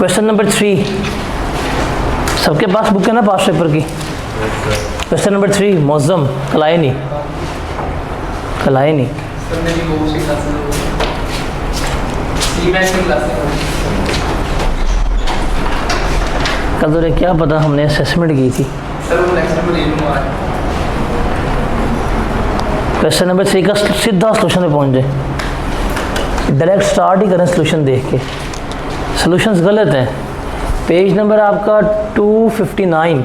Question number 3, सबके पास book है ना पास पेपर की? क्वेश्चन नंबर 3, मौजम कलायनी कदर क्या पता, हमने असेसमेंट की थी। क्वेश्चन नंबर 3 का सीधा सोल्यूशन पे पहुंच जाए, डायरेक्ट स्टार्ट ही करें सोल्यूशन देख के। सोल्यूशंस गलत हैं। पेज नंबर आपका 259,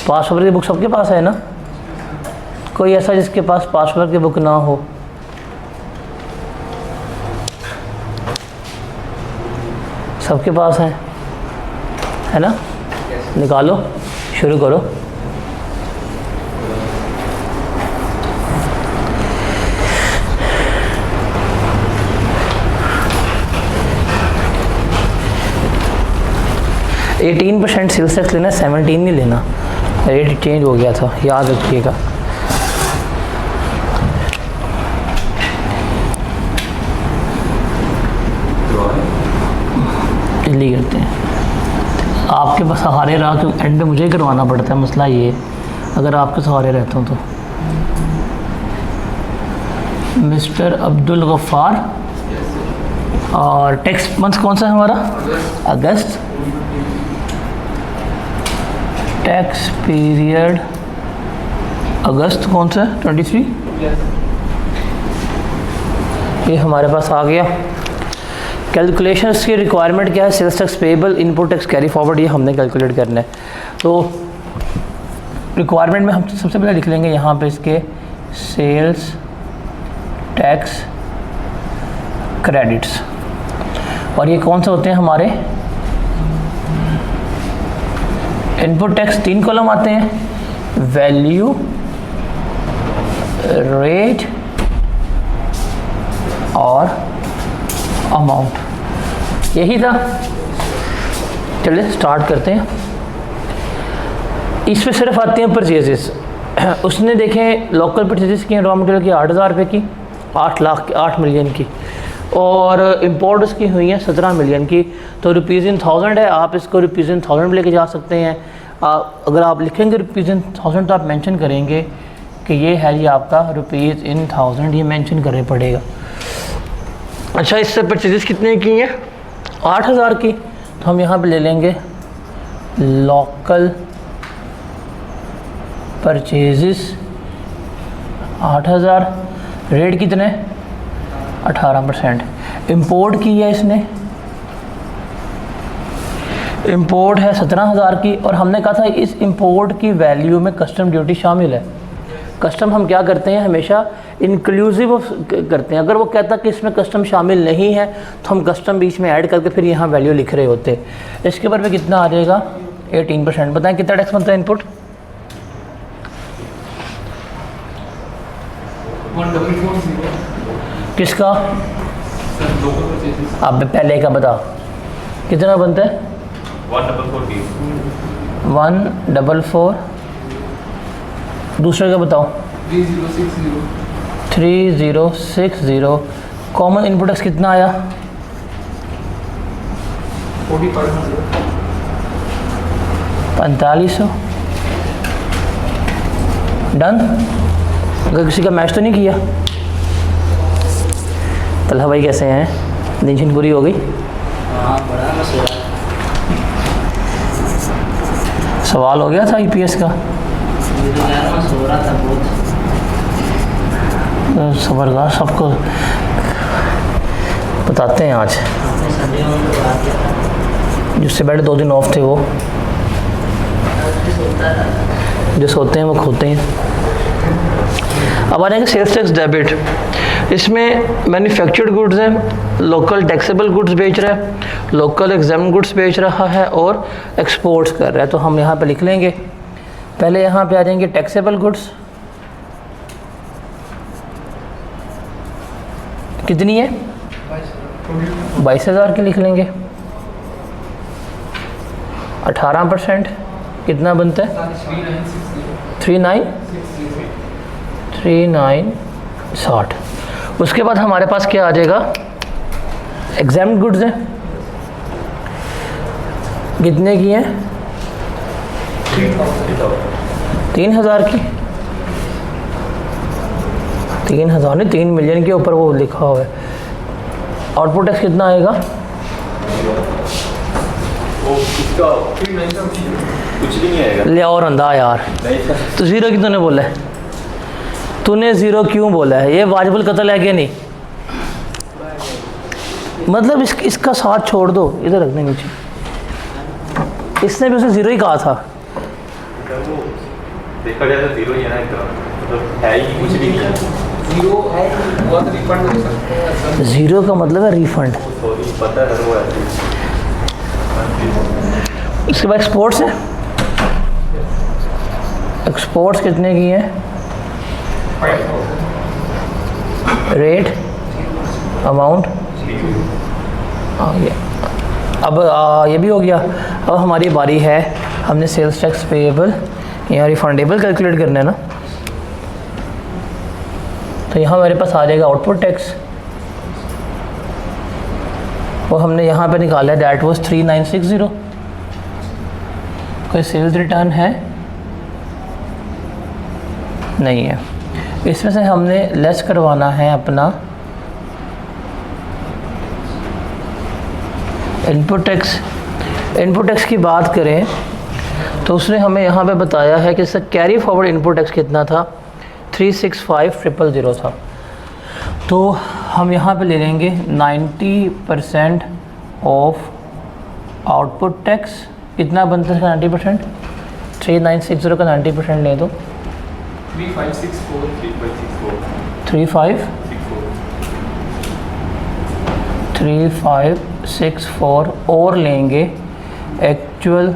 पासवर्ड की बुक सबके पास है ना? कोई ऐसा जिसके पास पासवर्ड की बुक ना हो? सबके पास है ना? निकालो, शुरू करो। ये 18% सेल्स टैक्स लेना, 17 नहीं लेना, रेट चेंज हो गया था, याद रखिएगा। जल्दी करते हैं, आपके पास सहारे रहा तो एंड में मुझे करवाना पड़ता है, मसला ये अगर आपके सहारे रहता हूँ तो। मिस्टर अब्दुल गफ्फार, और टैक्स मंथ कौन सा है हमारा? अगस्त। टैक्स पीरियड अगस्त कौन सा है? 23। ये हमारे पास आ गया। कैलकुलेशंस की रिक्वायरमेंट क्या है? Sales tax payable, input tax carry forward, ये हमने कैलकुलेट करना है। तो रिक्वायरमेंट में हम सबसे पहले लिख लेंगे यहाँ पे इसके सेल्स टैक्स क्रेडिट्स, और ये कौन से होते हैं हमारे? इनपुट टैक्स 3 कॉलम आते हैं, वैल्यू, रेट और अमाउंट, यही था। चलिए स्टार्ट करते हैं। इसमें सिर्फ आते हैं परचेजेस। उसने देखें लोकल परचेजेस की रॉ मटेरियल की 8,000 रुपये की, 8 मिलियन की, और इम्पोर्ट उसकी हुई है 17 मिलियन की। तो रुपीज़ इन 1000 है, आप इसको रुपीज़ इन 1000 में लेके जा सकते हैं। अगर आप लिखेंगे रुपीज़ इन 1000 तो आप मेंशन करेंगे कि ये है जी आपका रुपीज़ इन 1000, ये मेंशन करने पड़ेगा। अच्छा, इससे परचेजेस कितने की हैं? 8,000 की। तो हम यहाँ पे ले लेंगे लोकल परचेजेस 8,000, रेट कितने? 18%। इंपोर्ट की है इसने, इंपोर्ट है 17,000 की, और हमने कहा था इस इंपोर्ट की वैल्यू में कस्टम ड्यूटी शामिल है। कस्टम हम क्या करते हैं, हमेशा इंक्लूसिव करते हैं। अगर वो कहता कि इसमें कस्टम शामिल नहीं है तो हम कस्टम बीच में ऐड करके फिर यहाँ वैल्यू लिख रहे होते। इसके ऊपर पे कितना आ जाएगा? 18%। बताएं कितना टैक्स बनता है इनपुट? 1,440। किसका? अब पहले का बता कितना बनता है? 144। दूसरे का बताओ? 3060। कॉमन इनपुट टैक्स कितना आया? 4500। डन। अगर किसी का मैच तो नहीं किया? तलहा भाई कैसे हैं? टेंशन पूरी हो गई? सवाल हो गया था ईपीएस का? खबरदार, सबको बताते हैं आज। जिससे बैठे 2 दिन ऑफ थे, वो जो सोते हैं वो खोते हैं। अब आ जाएंगे सेल्स टैक्स डेबिट। इसमें मैन्युफैक्चर्ड गुड्स हैं, लोकल टैक्सेबल गुड्स बेच रहा है, लोकल एग्जाम गुड्स बेच रहा है, और एक्सपोर्ट्स कर रहा है। तो हम यहाँ पे लिख लेंगे, पहले यहाँ पे आ जाएंगे टैक्सेबल गुड्स कितनी है? 22,000 की लिख लेंगे। 18% कितना बनता है? 3960। उसके बाद हमारे पास क्या आ जाएगा? एग्जाम्ड गुड्स हैं। कितने की हैं? 3,000 की? 3,000 नहीं, 3 मिलियन के ऊपर वो लिखा हुआ है। आउटपुट टैक्स कितना आएगा? कुछ भी नहीं आएगा। ले और अंदा यार, तो ज़ीरो की तूने बोला है, तूने ज़ीरो क्यों बोला है? ये वाजिबुल कत्ल है कि नहीं? मतलब इसका साथ छोड़ दो, इधर रखने नीचे। इसने भी उसे ज़ीरो ही कहा था। देखा जाए तो ज़ीरो ही है ना, मतलब है ही कुछ भी नहीं है। ज़ीरो है वो तो रिफंड हो सकते हैं। ज़ीरो का मतलब है रिफंड। सॉरी पता है वो है। इसके बाद एक्सपोर्ट्स है। एक्सपोर्ट्स कितने की हैं? रेट, अमाउंट, अब ये भी हो गया। अब हमारी बारी है, हमने सेल्स टैक्स पेएबल या रिफंडेबल कैलकुलेट करना है ना। तो यहाँ मेरे पास आ जाएगा आउटपुट टैक्स, वो हमने यहाँ पे निकाला है, दैट वाज 3960। कोई सेल्स रिटर्न है? नहीं है। इसमें से हमने लेस करवाना है अपना इनपुट टैक्स। इनपुट टैक्स की बात करें तो उसने हमें यहाँ पे बताया है कि इसका कैरी फॉरवर्ड इनपुट टैक्स कितना था? 365,000 था। तो हम यहाँ पे ले लेंगे 90% ऑफ आउटपुट टैक्स। कितना बनता है 90%? 3960 का 90% ले दो, 3564 और लेंगे एक्चुअल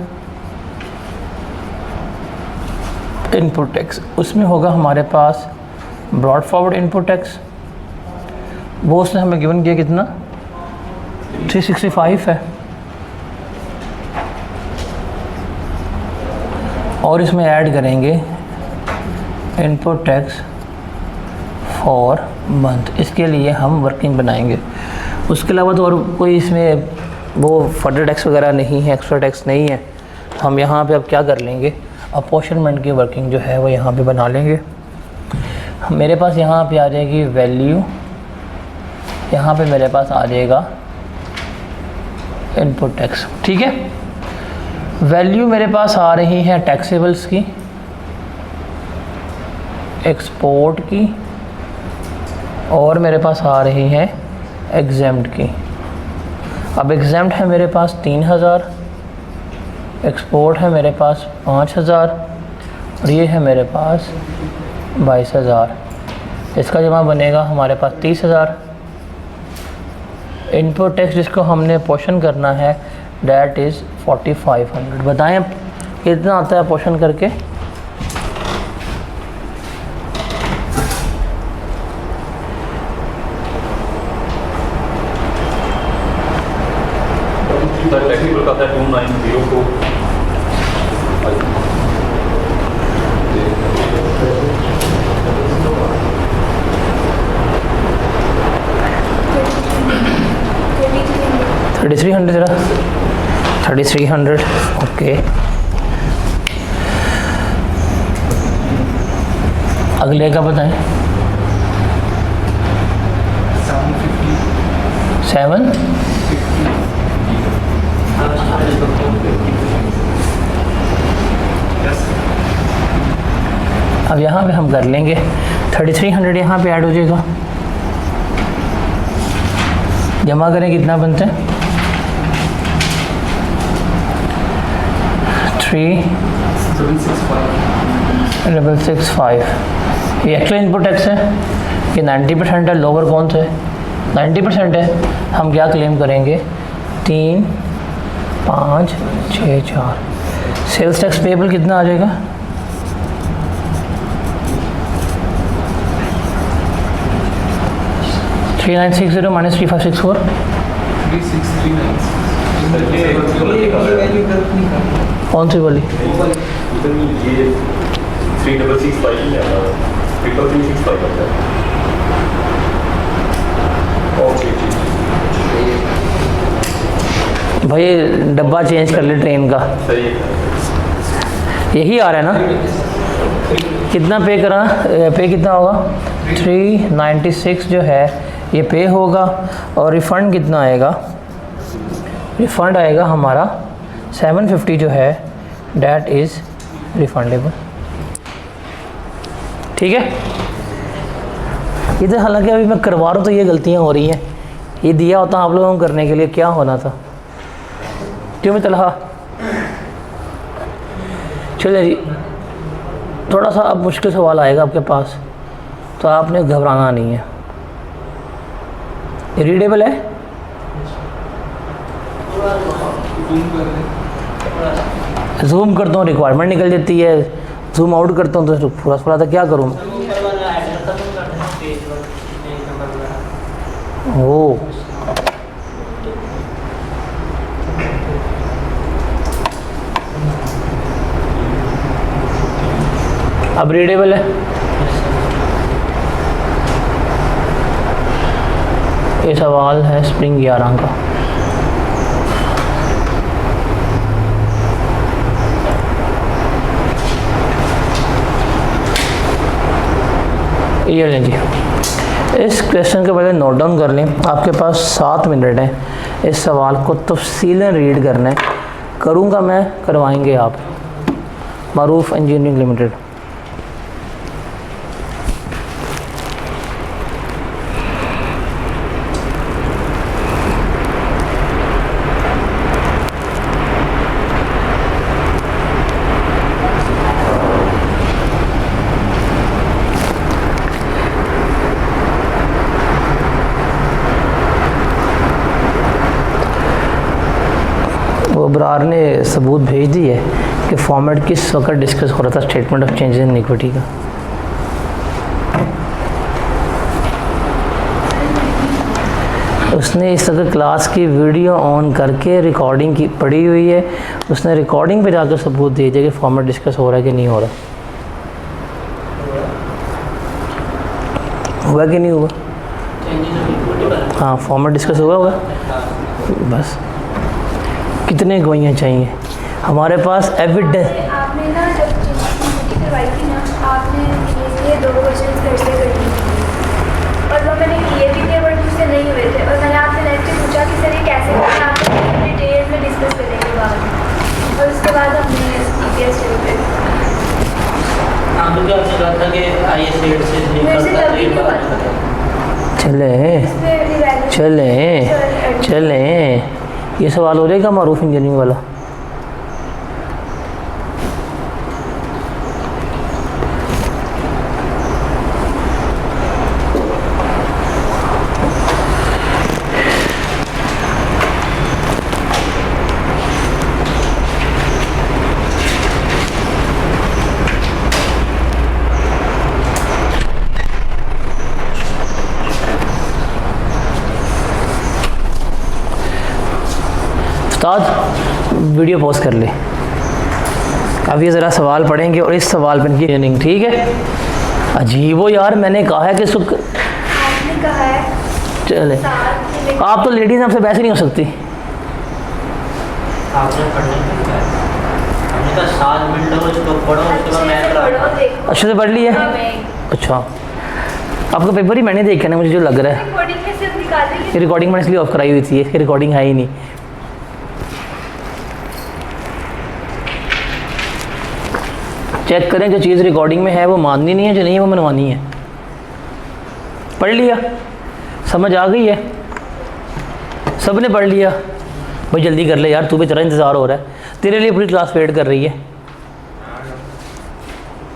इनपुट टैक्स। उसमें होगा हमारे पास ब्रॉड फॉरवर्ड इनपुट टैक्स, वो उसने हमें गिवन किया कितना? 365 है। और इसमें ऐड करेंगे इनपुट टैक्स फॉर मंथ। इसके लिए हम वर्किंग बनाएंगे। उसके अलावा तो और कोई इसमें वो फर्दर टैक्स वगैरह नहीं है, एक्स्ट्रा टैक्स नहीं है। हम यहाँ पे अब क्या कर लेंगे, अपॉर्शनमेंट की वर्किंग जो है वो यहाँ पे बना लेंगे। मेरे पास यहाँ पे आ जाएगी वैल्यू, यहाँ पे मेरे पास आ जाएगा इनपुट टैक्स। ठीक है, वैल्यू मेरे पास आ रही है टैक्सेबल्स की, एक्सपोर्ट की, और मेरे पास आ रही है एग्जेम्प्ट की। अब एग्जेम्प्ट है मेरे पास 3,000, एक्सपोर्ट है मेरे पास 5,000 और ये है मेरे पास 22,000। इसका जमा बनेगा हमारे पास 30,000। इनपुट टैक्स जिसको हमने पोर्शन करना है डैट इज़ 4,500। बताएं कितना आता है पोर्शन करके? टेक्निकल का था 290 को $3,300 ओके। अगले का बताएं। 7 अब यहाँ पे हम कर लेंगे 3,300 यहाँ पे ऐड हो जाएगा। जमा करें कितना बनते हैं? 3,665। ये एक्चुअल इनपुट टैक्स है, ये 90% है। लोअर कौन से 90% है? हम क्या क्लेम करेंगे? 3, 5, 6, 4। सेल्स टैक्स पेएबल कितना आ जाएगा? 3,960 माइनस 3,564 कौन सी वाली? 3,665 भाई डब्बा चेंज कर ले ट्रेन का। सही है। यही आ रहा है ना? कितना पे करा? पे कितना होगा? 396 जो है ये पे होगा। और रिफ़ंड कितना आएगा? रिफ़ंड आएगा हमारा 750 जो है डैट इज़ रिफंडेबल। ठीक है। ये तो हालांकि अभी मैं करवा रहा हूँ तो ये गलतियाँ हो रही हैं। ये दिया होता आप लोगों को करने के लिए, क्या होना था? क्यों मैं तलहा? चलिए जी, थोड़ा सा अब मुश्किल सवाल आएगा आपके पास, तो आपने घबराना नहीं है। रीडेबल है? जूम करता हूँ रिक्वायरमेंट निकल जाती है, जूम आउट करता हूँ तो पूरा थोड़ा था, क्या करूँ? ओ अब रीडेबल है। ये सवाल है स्प्रिंग 11 का। ये लें जी, इस क्वेश्चन के पहले नोट डाउन कर लें। आपके पास 7 मिनट हैं इस सवाल को तफसीलन रीड करना है। करूँगा मैं, करवाएंगे आप। मारूफ इंजीनियरिंग लिमिटेड। वो अबरार ने सबूत भेज दी है कि फॉर्मेट किस वक्त डिस्कस हो रहा था statement of changes in equity का। उसने इस वक्त क्लास की वीडियो ऑन करके रिकॉर्डिंग की पड़ी हुई है। उसने रिकॉर्डिंग पे जाकर सबूत दे दिया कि फॉर्मेट डिस्कस हो रहा है कि नहीं हो रहा। हुआ कि नहीं हुआ? हाँ, फॉर्मेट डिस्कस हुआ होगा। बस कितने गवाहियाँ चाहिए हमारे पास? एविडेंस। आपने ना जब करवाई थी ना, आपने ये 2 क्वेश्चन फिर से कर दिए और वो मैंने किए भी थे बट मुझसे नहीं हुए थे। और मैंने आपसे नेक्स्ट से पूछा कि सर ये कैसे करें, आपने डिटेल में डिस्कस करने के बाद और उसके बाद हमने EPS चलते चले ये सवाल हो जाएगा मारूफ इंजीनियरिंग वाला। उस्ताद वीडियो पॉज कर ले। अब ये ज़रा सवाल पढ़ेंगे और इस सवाल पर इनकी रीजनिंग, ठीक है? अजीब हो यार, मैंने कहा है कि आपने कहा है। चले, आप तो लेडीज़ आपसे वैसे नहीं हो सकती। आपने पढ़ने का हमने कहा 7 मिनट लो, इसको पढ़ो, उसके बाद मैं पढ़ा। अच्छे से पढ़ लिया? अच्छा, आपका पेपर ही मैंने देखा ना, मुझे जो लग रहा है। रिकॉर्डिंग मैंने इसलिए ऑफ कराई हुई थी, इसकी रिकॉर्डिंग है ही नहीं। चेक करें, जो चीज़ रिकॉर्डिंग में है वो माननी नहीं है, जो नहीं है वो मनवानी है। पढ़ लिया? समझ आ गई है? सब ने पढ़ लिया? भाई जल्दी कर ले यार, तू भी तेरा इंतज़ार हो रहा है, तेरे लिए पूरी क्लास वेट कर रही है।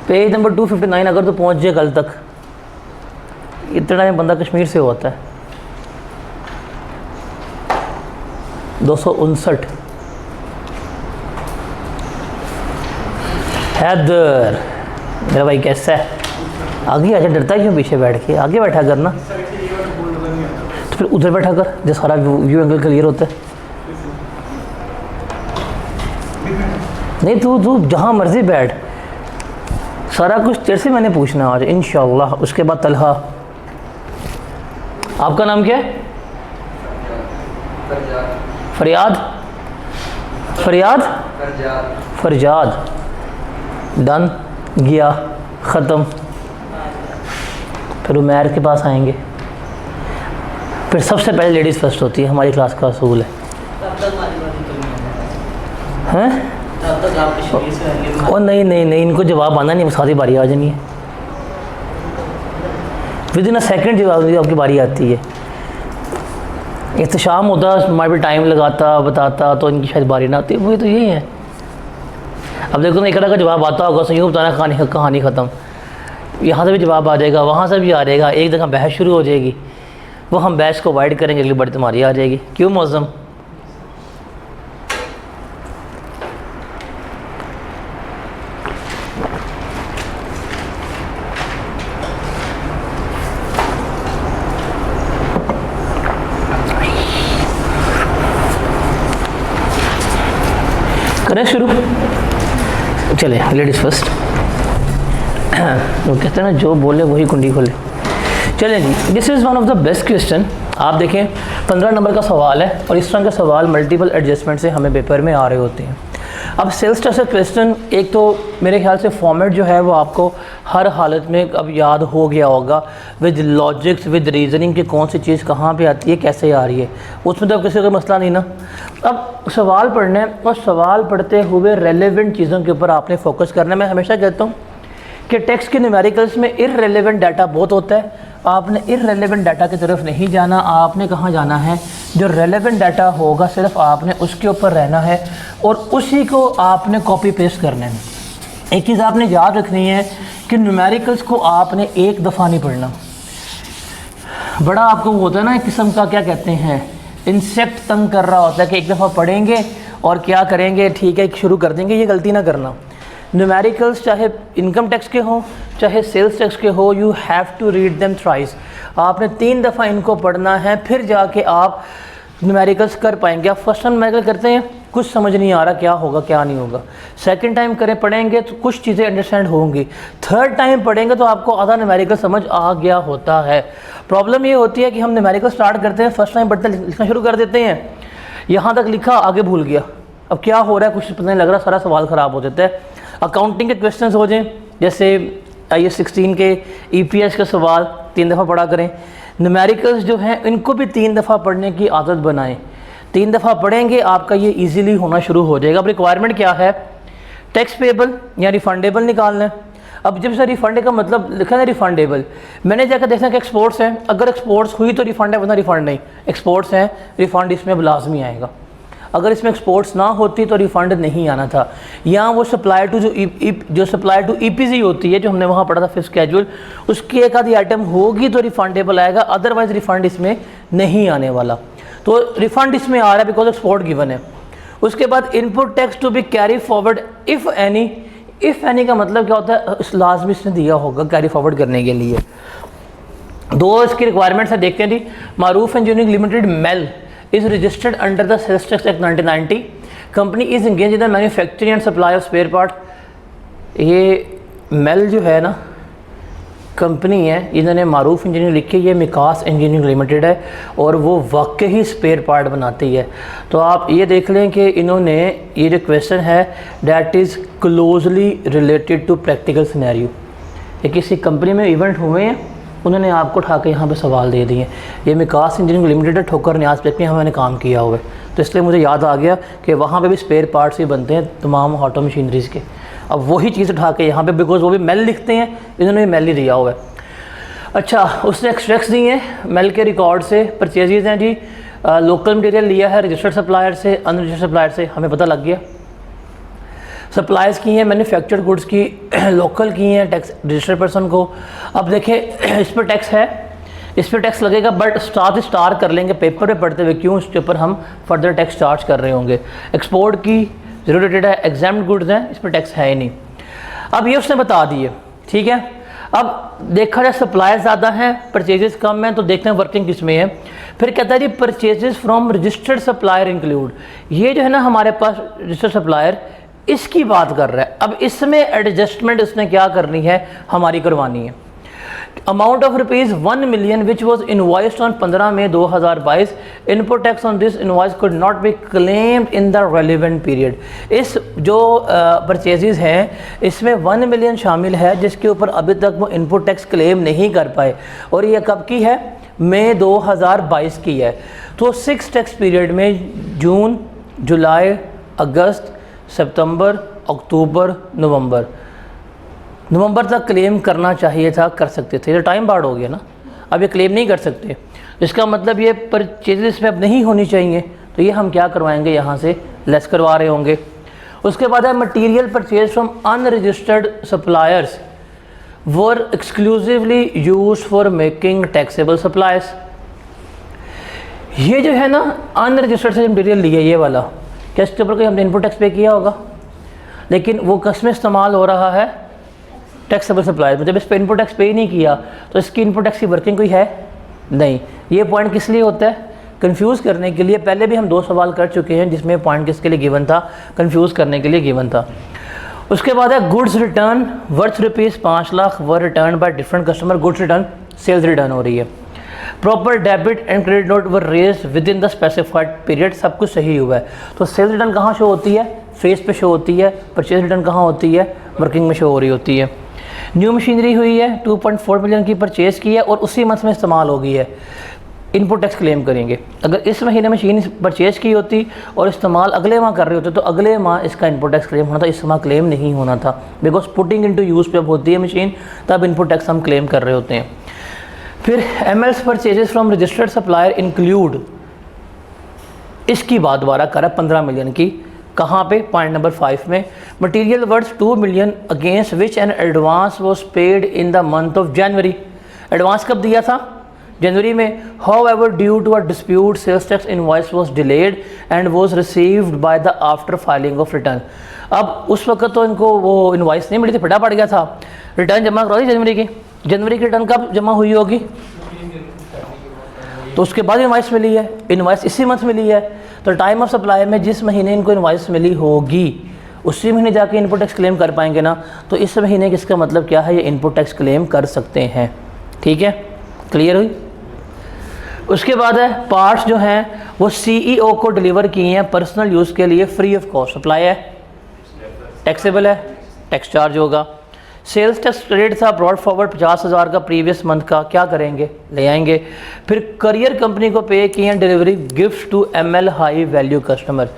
पेज नंबर 259 अगर तो पहुंच जाए कल तक। इतना टाइम बंदा कश्मीर से होता है। 259। हैदर मेरा भाई कैसा है? आगे आजा, डरता क्यों पीछे बैठ के? आगे बैठा करना, तो फिर उधर बैठा कर जो सारा व्यू एंगल क्लियर होता है। नहीं तू जहाँ मर्जी बैठ, सारा कुछ तेरे से मैंने पूछना आज इंशाअल्लाह। उसके बाद तलहा, आपका नाम क्या है? फरियाद। फरियाद, फरजाद, फरजाद, डन, गया, ख़त्म। फिर उमैर के पास आएंगे। फिर सबसे पहले लेडीज़ फर्स्ट होती है, हमारी क्लास का असूल है। हैं? और नहीं नहीं नहीं, इनको जवाब आना नहीं, सारी बारी आ जानी है। विद इन अ सेकेंड जवाब आपकी बारी आती है। इख्तिशाम होता, मैं भी टाइम लगाता बताता तो इनकी शायद बारी ना आती। वही तो यही है। अब देखो ना, एक का जवाब आता होगा, यूँ बताना कहानी ख़त्म। यहाँ से भी जवाब आ जाएगा, वहाँ से भी आ जाएगा, एक जगह बहस शुरू हो जाएगी, वो हम बहस को अवॉइड करेंगे, अगली बारी तुम्हारी आ जाएगी। क्यों मौसम? करें शुरू? चले, लेडीज़ फर्स्ट। वो कहते हैं ना, जो बोले वही कुंडी खोले। चलें जी, this is one of the best question. आप देखें 15 नंबर का सवाल है और इस तरह के सवाल मल्टीपल एडजस्टमेंट से हमें पेपर में आ रहे होते हैं। अब सेल्स टेस्ट क्वेश्चन, एक तो मेरे ख्याल से फॉर्मेट जो है वो आपको हर हालत में अब याद हो गया होगा, विद लॉजिक्स, विद रीजनिंग कि कौन सी चीज़ कहाँ पे आती है, कैसे आ रही है, उसमें तो किसी का मसला नहीं ना। अब सवाल पढ़ना है और सवाल पढ़ते हुए रेलेवेंट चीज़ों के ऊपर आपने फोकस करना है। मैं हमेशा कहता हूँ कि टेक्स्ट के न्यूमेरिकल्स में इररेलेवेंट डाटा बहुत होता है। आपने इररेलेवेंट डाटा की तरफ नहीं जाना, आपने कहाँ जाना है, जो रेलेवेंट डाटा होगा सिर्फ आपने उसके ऊपर रहना है और उसी को आपने कॉपी पेस्ट करना है। एक चीज़ आपने याद रखनी है कि न्यूमेरिकल्स को आपने एक दफ़ा नहीं पढ़ना। बड़ा आपको वो होता है ना, एक किस्म का क्या कहते हैं, इंसेक्ट तंग कर रहा होता है कि एक दफ़ा पढ़ेंगे और क्या करेंगे, ठीक है शुरू कर देंगे। ये गलती ना करना। न्यूमेरिकल्स चाहे इनकम टैक्स के हों चाहे सेल्स टैक्स के हो, you have to read them thrice. आपने 3 दफ़ा इनको पढ़ना है, फिर जाके आप न्यूमेरिकल्स कर पाएंगे। आप फर्स्ट टाइम न्यूमेरिकल करते हैं, कुछ समझ नहीं आ रहा क्या होगा क्या नहीं होगा। सेकंड टाइम पढ़ेंगे तो कुछ चीज़ें अंडरस्टैंड होंगी। थर्ड टाइम पढ़ेंगे तो आपको आधा न्यूमेरिकल समझ आ गया होता है। प्रॉब्लम ये होती है कि हम न्यूमेरिकल स्टार्ट करते हैं, फर्स्ट टाइम पढ़ते लिखना शुरू कर देते हैं, यहाँ तक लिखा आगे भूल गया, अब क्या हो रहा है कुछ पता नहीं लग रहा, सारा सवाल ख़राब हो जाता है। अकाउंटिंग के क्वेश्चन हो जाएँ, जैसे IAS 16 के EPS का सवाल 3 दफ़ा पढ़ा करें। न्यूमेरिकल्स जो हैं इनको भी 3 दफ़ा पढ़ने की आदत बनाएं। 3 दफ़ा पढ़ेंगे आपका ये इजीली होना शुरू हो जाएगा। अब रिक्वायरमेंट क्या है, टैक्स पेएबल या रिफंडेबल निकालना है। अब जब से रिफंड का मतलब लिखा है रिफंडेबल, मैंने जाकर देखना कि एक्सपोर्ट्स हैं, अगर एक्सपोर्ट्स हुई तो रिफंड है वरना रिफंड नहीं। एक्सपोर्ट्स हैं, रिफंड इसमें अब लाजमी आएगा। अगर इसमें एक्सपोर्ट्स ना होती तो रिफ़ंड नहीं आना था। या वो सप्लाई टू जो सप्लाई टू EPC होती है, जो हमने वहाँ पढ़ा था फिफ्थ स्केड्यूल, उसकी एक आधी आइटम होगी तो रिफंडेबल आएगा, अदरवाइज़ रिफ़ंड इसमें नहीं आने वाला। तो रिफ़ंड इसमें आ रहा है बिकॉज एक्सपोर्ट गिवन है। उसके बाद input tax to be carry forward if any का मतलब क्या होता है, इस लाजमी इसने दिया होगा कैरी फॉरवर्ड करने के लिए। 2 इसकी रिक्वायरमेंट्स है, देखते हैं जी। Maroof Engineering Limited MEL is registered under the Sales Tax Act 1990. Company is engaged in the manufacturing and supply of spare part. ये MEL जो है ना कंपनी है, इन्होंने मारूफ इंजीनियरिंग लिखी, ये मिकास इंजीनियरिंग लिमिटेड है और वो वाकई ही स्पेयर पार्ट बनाती है। तो आप ये देख लें कि इन्होंने ये जो क्वेश्चन है that is closely related to practical scenario. ये किसी कंपनी में इवेंट हुए हैं, उन्होंने आपको उठा के यहाँ पे सवाल दे दिए। ये मिकास इंजीनियरिंग लिमिटेड ठोकर न्याज पे में मैंने काम किया हुआ है, तो इसलिए मुझे याद आ गया कि वहाँ पे भी स्पेयर पार्ट्स ही बनते हैं तमाम ऑटो मशीनरीज़ के। अब वही चीज़ उठा के यहाँ पे, बिकॉज वो भी MEL लिखते हैं, इन्होंने भी MEL ही दिया हुआ है। अच्छा, उसने एक्सट्रैक्ट्स दिए हैं MEL के रिकॉर्ड से। परचेजेज हैं जी, लोकल मटेरियल लिया है रजिस्टर्ड सप्लायर से, अनरजिस्टर्ड सप्लायर से, हमें पता लग गया। सप्लाईज़ की हैं मैन्युफैक्चर्ड गुड्स की, लोकल की हैं, टैक्स रजिस्टर्ड पर्सन को। अब देखें इस पर टैक्स है, इस पर टैक्स लगेगा, बट स्टार कर लेंगे पेपर पे पढ़ते हुए, क्यों, उसके ऊपर हम फर्दर टैक्स चार्ज कर रहे होंगे। एक्सपोर्ट की ज़रूर रेटेड है, एग्जाम्ड गुड्स हैं, इस पर टैक्स है ही नहीं। अब ये उसने बता दिए, ठीक है। अब देखा जाए सप्लायर ज़्यादा हैं, परचेजेस कम हैं, तो देखते हैं वर्किंग किस में है। फिर कहता है जी purchases from registered supplier include, ये जो है ना हमारे पास रजिस्टर्ड सप्लायर, इसकी बात कर रहा है। अब इसमें एडजस्टमेंट उसने क्या करनी है, हमारी करवानी है। Amount of rupees 1 million which was invoiced on 15 May 2022, input tax on this invoice could not be claimed in the relevant period. इस जो परचेजेज़ हैं इसमें 1 मिलियन शामिल है जिसके ऊपर अभी तक वो इनपुट टैक्स क्लेम नहीं कर पाए, और ये कब की है? मई 2022 की है। तो 6 टैक्स पीरियड में जून, जुलाई, अगस्त, सितंबर, अक्टूबर, नवंबर तक क्लेम करना चाहिए था, कर सकते थे। ये टाइम बार्ड हो गया ना, अब ये क्लेम नहीं कर सकते। इसका मतलब ये परचेजेस में अब नहीं होनी चाहिए, तो ये हम क्या करवाएंगे, यहाँ से लेस करवा रहे होंगे। उसके बाद है material purchase from unregistered suppliers were exclusively use for making taxable supplies. ये जो है ना अनरजिस्टर्ड से मटीरियल लिया, ये वाला, क्या इसके ऊपर कोई हमने इनपुट टैक्स पे किया होगा? लेकिन वो किस में इस्तेमाल हो रहा है? Taxable supply. जब इस पर इनपुट टैक्स पे ही नहीं किया तो इसकी इनपुट टैक्स की वर्किंग कोई है नहीं। ये पॉइंट किस लिए होता है? कंफ्यूज करने के लिए। पहले भी हम 2 सवाल कर चुके हैं जिसमें पॉइंट किसके लिए गिवन था? कंफ्यूज करने के लिए गिवन था। उसके बाद है goods return worth ₹5 lakh were return by different customer. Goods return sales return हो रही है। Proper debit and credit note were raised within the specified period. सब कुछ सही हुआ है। तो सेल्स रिटर्न कहाँ शो होती है? फेस पे शो होती है। परचेज रिटर्न कहाँ होती है? वर्किंग में शो हो रही होती है। न्यू मशीनरी हुई है, 2.4 मिलियन की परचेज़ की है और उसी मंथ में इस्तेमाल हो गई है। इनपुट टैक्स क्लेम करेंगे। अगर इस महीने मशीन परचेज़ की होती और इस्तेमाल अगले माह कर रहे होते तो अगले माह इसका इनपुट टैक्स क्लेम होना था, इस माह क्लेम नहीं होना था। बिकॉज पुटिंग इनटू यूज़ पे अब होती है मशीन, तब इनपुट टैक्स हम क्लेम कर रहे होते हैं। फिर MEL's purchases from registered supplier include, इसकी बात दोबारा कर 15 मिलियन की। कहाँ पे? पॉइंट नंबर 5 में। Material worth 2 million against which an advance was paid in the month of January. Advance कब दिया था? जनवरी में। However due to a dispute sales tax invoice was delayed and was received by the after filing of return. अब उस वक्त तो इनको वो इनवॉइस नहीं मिली थी, फटा पड़ गया था। रिटर्न जमा करवा दी जनवरी की। जनवरी की रिटर्न कब जमा हुई होगी? तो उसके बाद इनवॉइस मिली है। इनवॉइस इसी मंथ मिली है, तो टाइम ऑफ सप्लाई में जिस महीने इनको इनवॉइस मिली होगी उसी महीने जाके इनपुट टैक्स क्लेम कर पाएंगे ना। तो इस महीने किसका मतलब क्या है? ये इनपुट टैक्स क्लेम कर सकते हैं। ठीक है, क्लियर हुई? उसके बाद है पार्ट्स जो हैं वो सीईओ को डिलीवर किए हैं पर्सनल यूज़ के लिए फ्री ऑफ कॉस्ट। सप्लाई है, टैक्सेबल है, टैक्स चार्ज होगा। सेल्स टैक्स क्रेडिट था ब्रॉड फॉरवर्ड 50,000 का प्रीवियस मंथ का, क्या करेंगे? ले आएंगे। फिर करियर कंपनी को पे किए हैं delivery gift to ML high value customer.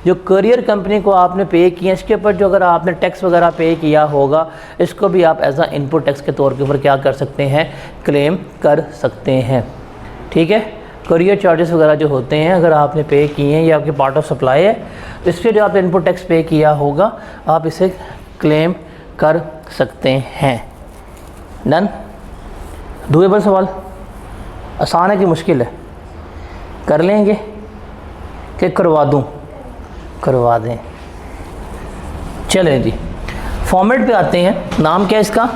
जो करियर कंपनी को आपने पे किए हैं इसके ऊपर जो अगर आपने टैक्स वगैरह पे किया होगा इसको भी आप एज अ इनपुट टैक्स के तौर के ऊपर क्या कर सकते हैं? क्लेम कर सकते हैं। ठीक है, करियर चार्जेस वगैरह जो होते हैं अगर आपने पे किए हैं या आपके पार्ट ऑफ सप्लाई है, इसके जो आपने इनपुट टैक्स पे किया होगा आप इसे क्लेम कर सकते हैं। डन? डूएबल सवाल? आसान है कि मुश्किल है? कर लेंगे कि करवा दूं? करवा दें। चलें जी, फॉर्मेट पे आते हैं। नाम क्या है इसका?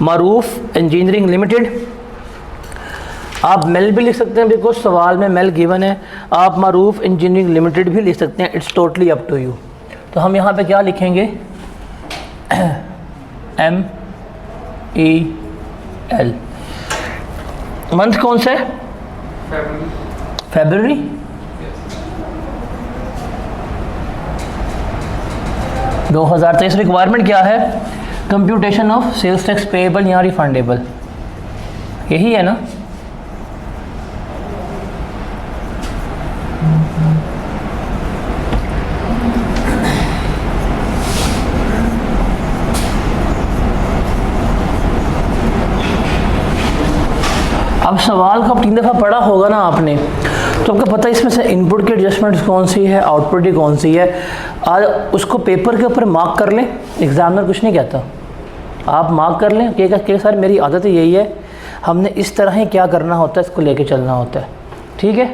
मारूफ इंजीनियरिंग लिमिटेड। आप मेल भी लिख सकते हैं बिकॉज सवाल में मेल गिवन है। आप मारूफ इंजीनियरिंग लिमिटेड भी लिख सकते हैं, it's totally up to you. तो हम यहाँ पे क्या लिखेंगे? MEL। मंथ कौन सा है? फरवरी। $2023। 2023 रिक्वायरमेंट क्या है? Computation of sales tax payable या रिफंडेबल, यही है ना? अब सवाल को 3 दफ़ा पढ़ा होगा ना आपने, तो आपको पता है इसमें से इनपुट की एडजस्टमेंट कौन सी है, आउटपुट की कौन सी है। आज उसको पेपर के ऊपर मार्क कर लें, एग्जामिनर कुछ नहीं कहता। आप मार्क कर लें कि सर मेरी आदत यही है, हमने इस तरह ही क्या करना होता है, इसको लेके चलना होता है। ठीक है,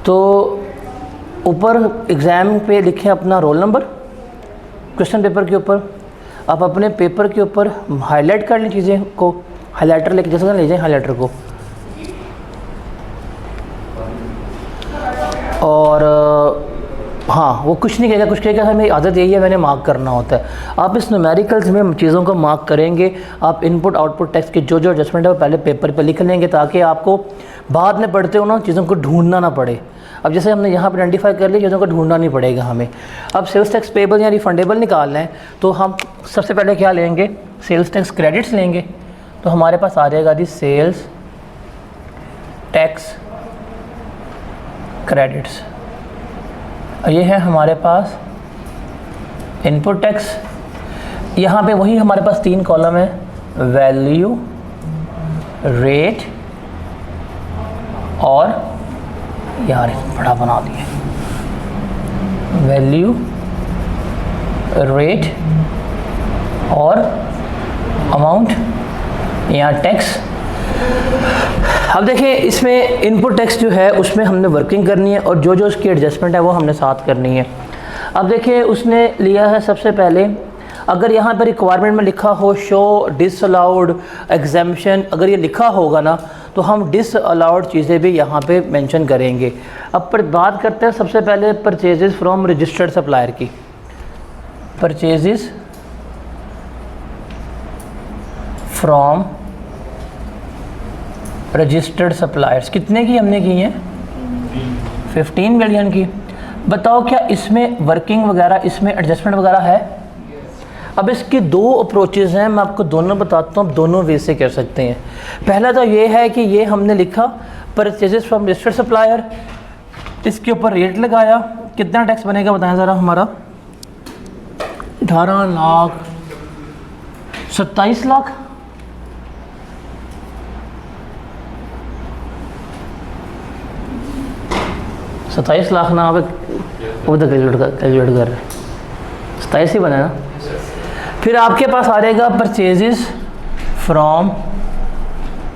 तो ऊपर एग्ज़ाम पे लिखें अपना रोल नंबर क्वेश्चन पेपर के ऊपर। आप अपने पेपर के ऊपर हाईलाइट कर लें चीज़ें को, हाइलाइटर लेके जैसे ले जाएं हाइलाइटर को, और हाँ वो कुछ नहीं कहेगा, कुछ कहेगा सर मेरी आदत यही है मैंने मार्क करना होता है। आप इस न्यूमेरिकल्स में चीज़ों को मार्क करेंगे, आप इनपुट आउटपुट टैक्स की जो जो एडजस्टमेंट है वो पहले पेपर पर लिख लेंगे ताकि आपको बाद में पढ़ते हो ना चीज़ों को ढूंढना ना पड़े। अब जैसे हमने यहाँ पर आइडेंटिफाई कर लिया, चीज़ों को ढूंढना नहीं पड़ेगा हमें। अब सेल्स टैक्स पेबल या रिफंडेबल निकालना है तो हम सबसे पहले क्या लेंगे, सेल्स टैक्स क्रेडिट्स लेंगे। तो हमारे पास आ जाएगा जी सेल्स टैक्स क्रेडिट्स। ये है हमारे पास इनपुट टैक्स। यहाँ पे वही हमारे पास 3 कॉलम है, वैल्यू, रेट और यार बड़ा बना दिए, वैल्यू, रेट और अमाउंट या टैक्स। अब देखिए इसमें इनपुट टैक्स जो है उसमें हमने वर्किंग करनी है और जो जो उसकी एडजस्टमेंट है वो हमने साथ करनी है। अब देखिए उसने लिया है सबसे पहले, अगर यहाँ पर रिक्वायरमेंट में लिखा हो शो डिसअलाउड एग्जाम्पशन, अगर ये लिखा होगा ना तो हम डिसअलाउड चीज़ें भी यहाँ पे मेंशन करेंगे। अब पर बात करते हैं सबसे पहले परचेजेस फ्रॉम रजिस्टर्ड सप्लायर की। परचेजेस फ्रॉम रजिस्टर्ड सप्लायर्स कितने की हमने की हैं, 15 मिलियन की। बताओ क्या इसमें वर्किंग वगैरह, इसमें एडजस्टमेंट वगैरह है? अब इसकी 2 अप्रोचेज़ हैं, मैं आपको दोनों बताता हूँ, दोनों वे से कर सकते हैं। पहला तो ये है कि ये हमने लिखा परचेजेस फ्रॉम रजिस्टर्ड सप्लायर, इसके ऊपर रेट लगाया, कितना टैक्स बनेगा बताएं ज़रा हमारा, 18 लाख 27 लाख। सत्ताईस लाख ना, वो तो कैलकुलेट कर रहे, 27 ही बना ना। फिर आपके पास आ जाएगा परचेजेस फ्रॉम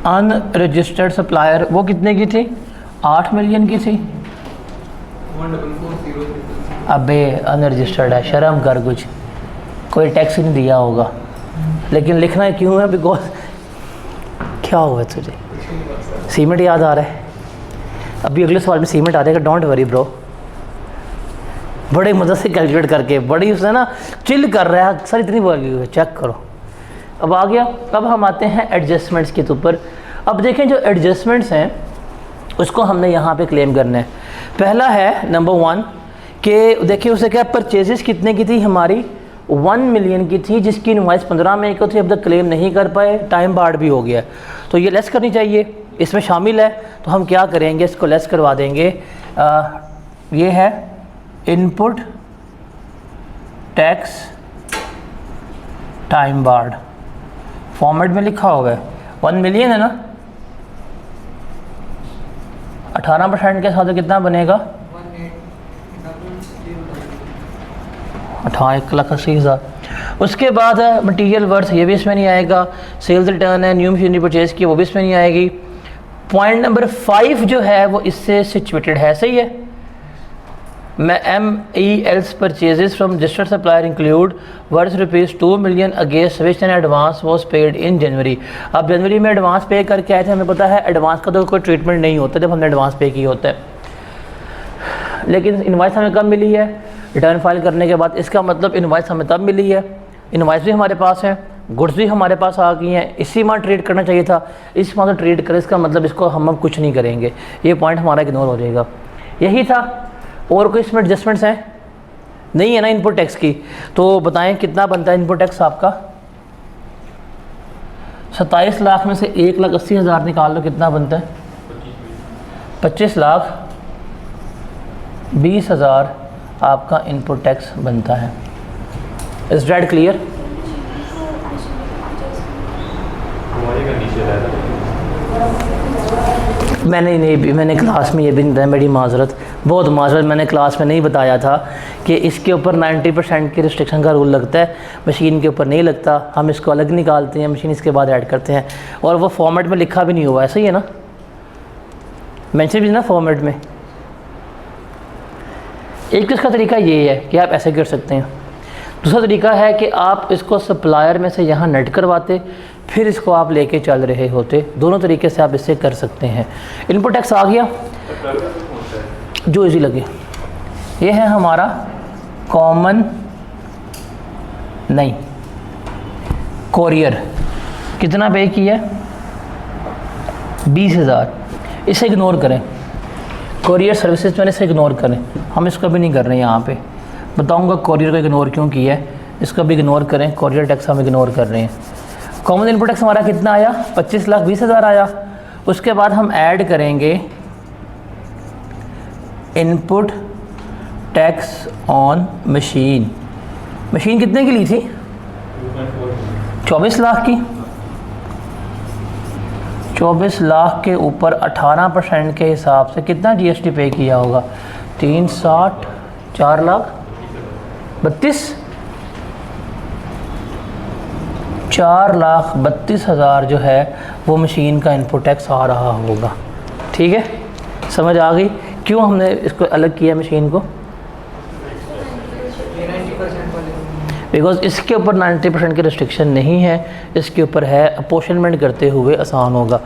अनरजिस्टर्ड सप्लायर, वो कितने की थी, 8 मिलियन की थी। 1440। अबे अनरजिस्टर्ड है, शर्म कर, कुछ कोई टैक्स नहीं दिया होगा, लेकिन लिखना क्यों है, बिकॉज क्या हुआ तुझे, सीमेंट याद आ रहा है। अभी अगले सवाल में सीमेंट आ जाएगा, डोंट वरी ब्रो। बड़े मज़े से कैलकुलेट करके, बड़ी उसने ना चिल कर रहा है सर, इतनी वैल्यू है, चेक करो। अब आ गया, अब हम आते हैं एडजस्टमेंट्स के ऊपर। अब देखें जो एडजस्टमेंट्स हैं उसको हमने यहाँ पे क्लेम करना है। पहला है नंबर 1 कि देखिए उसे क्या, परचेजेस कितने की थी हमारी, 1 मिलियन की थी, जिसकी इनवॉइस 15 मई को थी, अब तक क्लेम नहीं कर पाए, टाइम बार्ड भी हो गया, तो ये लेस करनी चाहिए, इसमें शामिल है। तो हम क्या करेंगे, इसको लेस करवा देंगे। ये है input tax time barred, format में लिखा हुआ है, 1 मिलियन है ना, 18% के साथ कितना बनेगा, 1,80,000। उसके बाद है मटीरियल वर्थ, ये भी इसमें नहीं आएगा। सेल्स रिटर्न है, न्यू मशीनरी परचेज़ की, वो भी इसमें नहीं आएगी। पॉइंट नंबर 5 जो है वो इससे सिचुएटेड है, सही है। मैं MELs purchases from registered supplier include worth ₹2 million against which an advance was paid in January. अब जनवरी में एडवांस पे करके आए थे, हमें पता है एडवांस का तो कोई ट्रीटमेंट नहीं होता जब हमने एडवांस पे किया होता है, लेकिन इनवॉइस हमें कब मिली है, रिटर्न फाइल करने के बाद। इसका मतलब इनवॉइस हमें तब मिली है, इनवॉइस भी हमारे पास है, गुड्स भी हमारे पास आ गई हैं, इसी माह ट्रेड करना चाहिए था, इस माह तो ट्रेड करें, इसका मतलब इसको हम अब कुछ नहीं करेंगे, ये पॉइंट हमारा इग्नोर हो जाएगा। यही था, और कोई इसमें एडजस्टमेंट्स हैं नहीं है ना इनपुट टैक्स की। तो बताएं कितना बनता है इनपुट टैक्स आपका, 27 लाख में से 1,80,000 निकाल लो, कितना बनता है, 25,20,000 आपका इनपुट टैक्स बनता है। Is that clear? मैंने क्लास में ये भी नहीं बताया, मेरी माजरत, बहुत माजरत, मैंने क्लास में नहीं बताया था कि इसके ऊपर 90% की रिस्ट्रिक्शन का रूल लगता है, मशीन के ऊपर नहीं लगता, हम इसको अलग निकालते हैं, मशीन इसके बाद ऐड करते हैं, और वो फॉर्मेट में लिखा भी नहीं हुआ है, सही है ना, मेंशन भी ना फॉर्मेट में। एक इसका तरीका ये है कि आप ऐसे कर सकते हैं, दूसरा तरीका है कि आप इसको सप्लायर में से यहाँ नेट करवाते, फिर इसको आप लेके चल रहे होते, दोनों तरीके से आप इससे कर सकते हैं। इनपुट टैक्स आ गया जो इजी लगे, ये है हमारा कॉमन नहीं, कोरियर कितना पे किया? 20,000। इसे इग्नोर करें, कोरियर सर्विसेज मैंने इसे इग्नोर करें, हम इसको भी नहीं कर रहे हैं। यहाँ पे बताऊँगा कोरियर को इग्नोर क्यों किया है, इसको भी इग्नोर करें, कोरियर टैक्स हम इग्नोर कर रहे हैं। कॉमन इनपुट टैक्स हमारा कितना आया? 25,20,000 आया। उसके बाद हम ऐड करेंगे input tax on machine. Machine कितने की ली थी? 24 लाख की। 24 लाख के ऊपर 18% के हिसाब से कितना जीएसटी पे किया होगा? 360, 4,32,000, 4,32,000 जो है वो मशीन का इनपुट टैक्स आ रहा होगा। ठीक है, समझ आ गई क्यों हमने इसको अलग किया मशीन को? 90% वाले बिकॉज इसके ऊपर 90% की रिस्ट्रिक्शन नहीं है, इसके ऊपर है अपोर्शनमेंट करते हुए आसान होगा।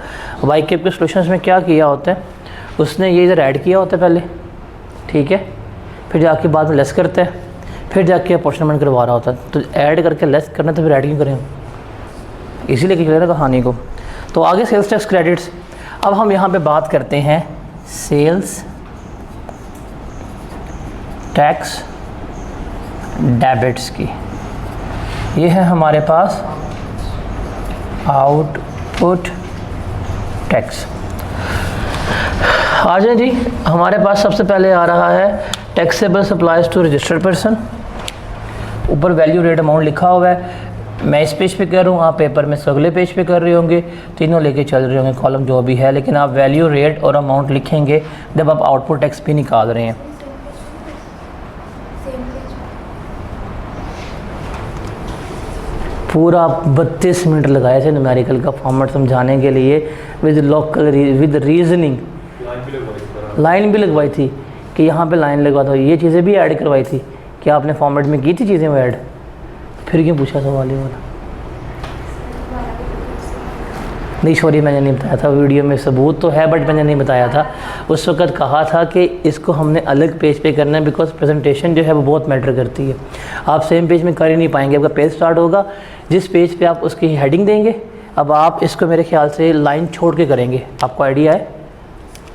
वाई कैप के सोल्यूशंस में क्या किया होता है, उसने ये इधर ऐड किया होता है पहले, ठीक है, फिर जाके बाद में लेस करता है, फिर जाके अपोर्शनमेंट करवा रहा होता है। तो ऐड करके लेस करना तो फिर ऐड क्यों करें, इसी लेके चले ना कहानी को। तो आगे सेल्स टैक्स क्रेडिट्स। अब हम यहाँ पे बात करते हैं सेल्स टैक्स डेबिट्स की। ये है हमारे पास आउटपुट टैक्स। आ जाए जी, हमारे पास सबसे पहले आ रहा है taxable supplies to registered person. ऊपर वैल्यू रेट अमाउंट लिखा हुआ है, मैं इस पेज पे कर रहा हूँ, आप पेपर में अगले पेज पे कर रहे होंगे, तीनों लेके चल रहे होंगे कॉलम जो भी है, लेकिन आप वैल्यू रेट और अमाउंट लिखेंगे जब आप आउटपुट टैक्स भी निकाल रहे हैं। पूरा 32 मिनट लगाए थे न्यूमेरिकल का फॉर्मेट समझाने के लिए, विद रीजनिंग। लाइन भी लगवाई थी कि यहाँ पे लाइन लगवा दो, ये चीज़ें भी ऐड करवाई थी कि आपने फॉर्मेट में की थी चीज़ें वो ऐड, फिर क्यों पूछा सवाल ये वाला? नहीं सॉरी, मैंने नहीं बताया था, वीडियो में सबूत तो है बट मैंने नहीं बताया था। उस वक्त कहा था कि इसको हमने अलग पेज पे करना है, बिकॉज प्रेजेंटेशन जो है वो बहुत मैटर करती है। आप सेम पेज में कर ही नहीं पाएंगे, आपका पेज स्टार्ट होगा, जिस पेज पे आप उसकी हेडिंग देंगे, अब आप इसको मेरे ख्याल से लाइन छोड़ के करेंगे। आपको आइडिया है,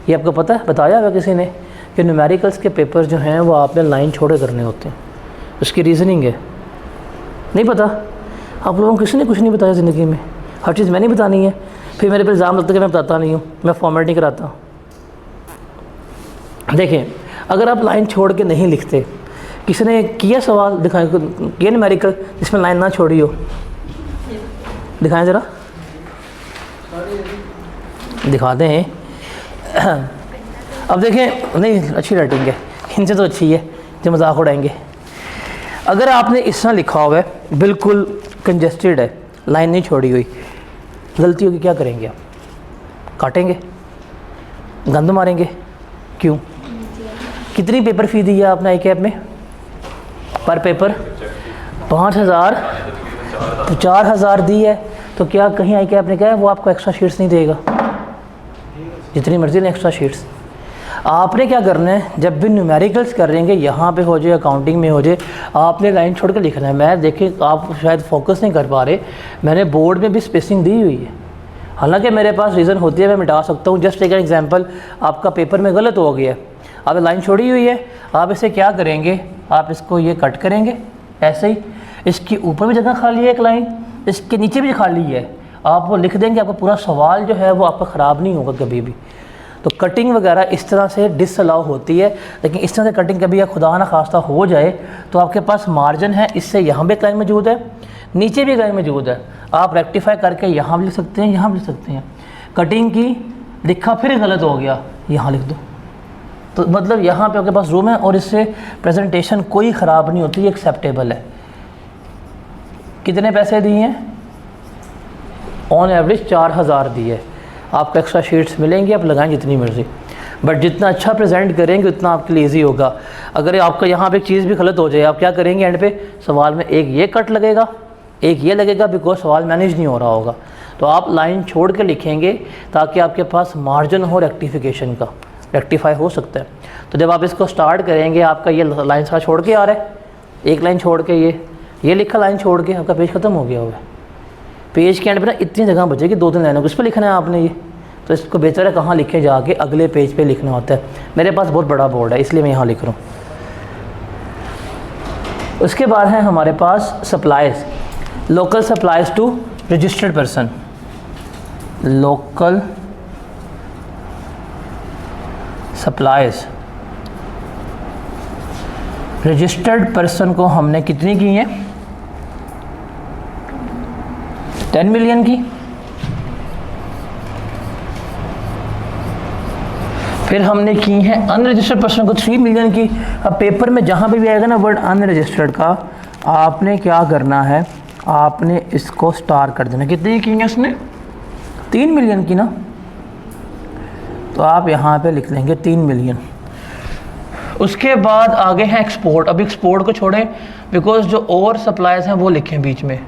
ये आपको पता है, बताया हुआ किसी ने कि न्यूमेरिकल्स के पेपर्स जो हैं वो आपने लाइन छोड़ के करने होते हैं, उसकी रीज़निंग है। नहीं पता आप लोगों को, किसी ने कुछ नहीं बताया ज़िंदगी में, हर चीज़ मैंने बतानी है, फिर मेरे पे इल्ज़ाम लगता है कि मैं बताता नहीं हूँ, मैं फॉर्मेट नहीं कराता। देखें, अगर आप लाइन छोड़ के नहीं लिखते, किसी ने किया सवाल दिखाएं, किया न्यूमेरिकल जिसमें लाइन ना छोड़ी हो, दिखाएं ज़रा, दिखाते हैं। अब देखें, नहीं अच्छी राइटिंग है, इनसे तो अच्छी है जो मजाक उड़ाएंगे। अगर आपने इस तरह लिखा हुआ है, बिल्कुल कंजेस्टेड है, लाइन नहीं छोड़ी हुई, गलती होगी, क्या करेंगे आप? काटेंगे, गंद मारेंगे, क्यों? कितनी पेपर फ़ी दी है आपने आई कैप में पर पेपर? 5,000, 4,000 दी है, तो क्या कहीं आई कैप ने कहा है वो आपको एक्स्ट्रा शीट्स नहीं देगा? जितनी मर्जी ने एक्स्ट्रा शीट्स। आपने क्या करना है, जब भी न्यूमेरिकल्स करेंगे, यहाँ पे हो जाए, अकाउंटिंग में हो जाए, आपने लाइन छोड़ कर लिखना है। मैं देखिए, आप शायद फोकस नहीं कर पा रहे, मैंने बोर्ड में भी स्पेसिंग दी हुई है, हालांकि मेरे पास रीज़न होती है, मैं मिटा सकता हूँ। जस्ट एक एग्जांपल, आपका पेपर में गलत हो गया, आपने लाइन छोड़ी हुई है, आप इसे क्या करेंगे, आप इसको ये कट करेंगे ऐसे ही, इसके ऊपर भी जगह खाली है एक लाइन, इसके नीचे भी खाली है, आप वो लिख देंगे, आपका पूरा सवाल जो है वो आपका ख़राब नहीं होगा कभी भी। तो कटिंग वगैरह इस तरह से डिसअलाउ होती है, लेकिन इस तरह से कटिंग कभी या खुदा ना खास्ता हो जाए तो आपके पास मार्जिन है, इससे यहाँ भी एक लाइन मौजूद है, नीचे भी एक लाइन मौजूद है, आप रेक्टिफाई करके यहाँ भी लिख सकते हैं, यहाँ भी लिख सकते हैं। कटिंग की लिखा फिर गलत हो गया, यहाँ लिख दो, तो मतलब यहाँ पे आपके पास रूम है और इससे प्रेजेंटेशन कोई ख़राब नहीं होती, एक्सेप्टेबल है। कितने पैसे दिए हैं? ऑन एवरेज 4,000 दिए। आपको एक्स्ट्रा शीट्स मिलेंगी, आप लगाएं जितनी मर्ज़ी, बट जितना अच्छा प्रेजेंट करेंगे उतना आपके लिए ईजी होगा। अगर आपका यहाँ पे एक चीज़ भी गलत हो जाए, आप क्या करेंगे, एंड पे सवाल में एक ये कट लगेगा, एक ये लगेगा, बिकॉज सवाल मैनेज नहीं हो रहा होगा। तो आप लाइन छोड़ के लिखेंगे ताकि आपके पास मार्जिन हो रेक्टिफिकेशन का। रेक्टिफाई हो सकता है। तो जब आप इसको स्टार्ट करेंगे आपका ये लाइन सा छोड़ के आ रहा है, एक लाइन छोड़ के ये लिखा लाइन छोड़ के आपका पेज ख़त्म हो गया होगा। पेज के एंड पे ना इतनी जगह बचेगी 2-3 लाइनों को, इस पर लिखना है आपने ये, तो इसको बेहतर है कहाँ लिखे जाके अगले पेज पे लिखना होता है। मेरे पास बहुत बड़ा बोर्ड है इसलिए मैं यहाँ लिख रहा हूँ। उसके बाद है हमारे पास supplies, local supplies to registered person. Local supplies registered person को हमने कितनी की है, 10 मिलियन की। फिर हमने की है अनरजिस्टर्ड पर्सन को 3 मिलियन की। अब पेपर में जहाँ पे भी आएगा ना वर्ड अनरजिस्टर्ड का, आपने क्या करना है, आपने इसको स्टार कर देना। कितनी की है उसने, 3 मिलियन की ना, तो आप यहाँ पे लिख लेंगे 3 मिलियन। उसके बाद आगे हैं एक्सपोर्ट। अब एक्सपोर्ट को छोड़ें बिकॉज जो और सप्लाईज हैं वो लिखें बीच में,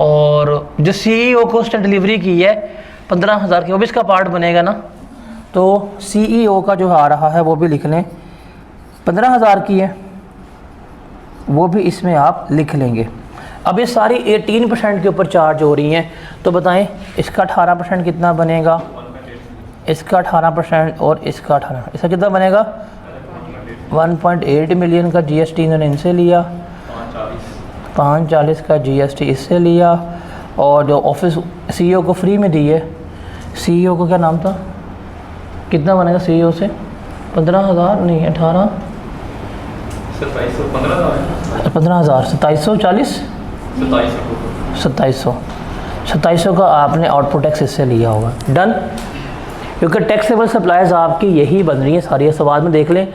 और जो सीईओ को उसने डिलीवरी की है 15,000 की, वो भी इसका पार्ट बनेगा ना, तो सीईओ का जो आ रहा है वो भी लिख लें, 15,000 की है, वो भी इसमें आप लिख लेंगे। अब ये सारी 18% के ऊपर चार्ज हो रही हैं, तो बताएं इसका 18% कितना बनेगा, इसका 18% और इसका 18, इसका कितना बनेगा, 1.8 मिलियन का जीएसटी इन्होंने इनसे लिया, 540 का जीएसटी इससे लिया, और जो ऑफिस सीईओ को फ्री में दी है, सीईओ को क्या नाम था, कितना बनेगा सीईओ से, 15,000 नहीं 18, 15,000 2740 2700 का आपने आउटपुट टैक्स इससे लिया होगा। डन, क्योंकि टैक्सेबल सप्लाईज आपकी यही बन रही है सारी। सवाल में देख लें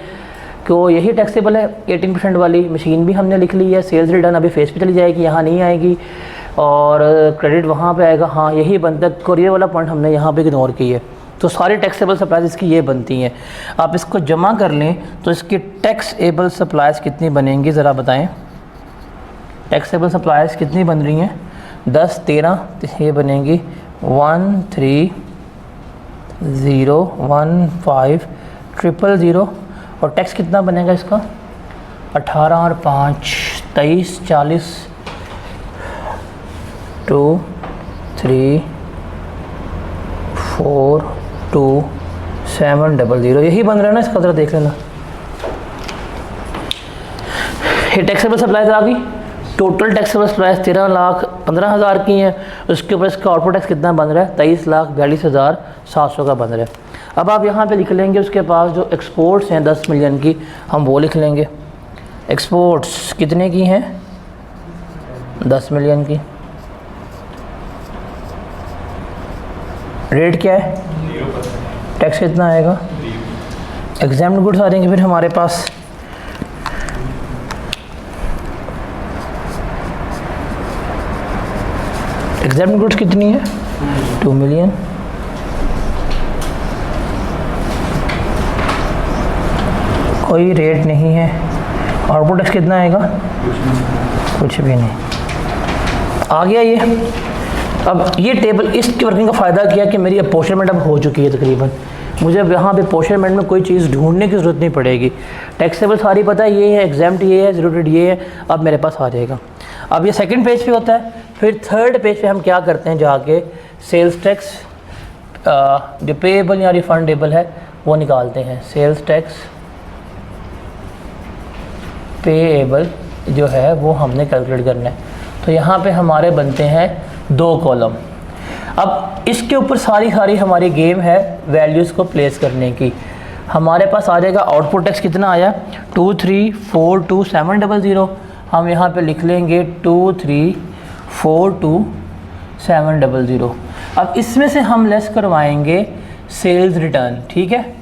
कि वो यही टैक्सेबल है। 18% वाली मशीन भी हमने लिख ली है, सेल्स रिटर्न अभी फेस पे चली जाएगी, यहाँ नहीं आएगी, और क्रेडिट वहाँ पे आएगा। हाँ यही बनता है, कोरियर वाला पॉइंट हमने यहाँ पे इग्नोर की है। तो सारी टैक्सेबल सप्लाईज इसकी ये बनती हैं। आप इसको जमा कर लें तो इसकी टैक्सेबल सप्लाईज कितनी बनेंगी ज़रा बताएं। टैक्सेबल सप्लाईज कितनी बन रही हैं, 10, 13, ये बनेंगी 1301500, और टैक्स कितना बनेगा इसका, 18 और 5 23, 40, 2 3 4 2 700, यही बन रहा है ना इसका, ज़रा देख लेना। ये टैक्सेबल सप्लाईज आ गई। टोटल टैक्सेबल सप्लाईज 13,15,000 की हैं। उसके ऊपर इसका आउटपुट टैक्स कितना बन रहा है, 23,42,700 का बन रहा है। अब आप यहाँ पे लिख लेंगे उसके पास जो एक्सपोर्ट्स हैं 10 मिलियन की, हम वो लिख लेंगे। एक्सपोर्ट्स कितने की हैं, 10 मिलियन की। रेट क्या है, टैक्स कितना आएगा, एग्जाम्ड गुड्स आ जाएंगे फिर हमारे पास। एग्जाम्ड गुड्स कितनी है, 2 मिलियन। कोई रेट नहीं है। आउटपुट टैक्स कितना आएगा, कुछ भी नहीं। आ गया ये। अब ये टेबल, इसकी वर्किंग का फ़ायदा क्या कि मेरी अपोर्शनमेंट अब हो चुकी है तकरीबन, मुझे अब यहाँ पे अपोर्शनमेंट में कोई चीज़ ढूंढने की ज़रूरत नहीं पड़ेगी। टैक्सेबल सारी पता है, ये है, एग्जाम्प्ट ये है, ज़रूरत ये है, अब मेरे पास आ जाएगा। अब ये सेकंड पेज पे होता है। फिर थर्ड पेज पे हम क्या करते हैं, जाके सेल्स टैक्स जो पेएबल या रिफंडेबल है वो निकालते हैं। सेल्स टैक्स पेएबल जो है वो हमने कैलकुलेट करना है। तो यहाँ पे हमारे बनते हैं 2 कॉलम। अब इसके ऊपर सारी हमारी गेम है वैल्यूज़ को प्लेस करने की। हमारे पास आ जाएगा आउटपुट टैक्स कितना आया, 2342,700। हम यहाँ पे लिख लेंगे 2342,700। अब इसमें से हम लेस करवाएंगे सेल्स रिटर्न, ठीक है।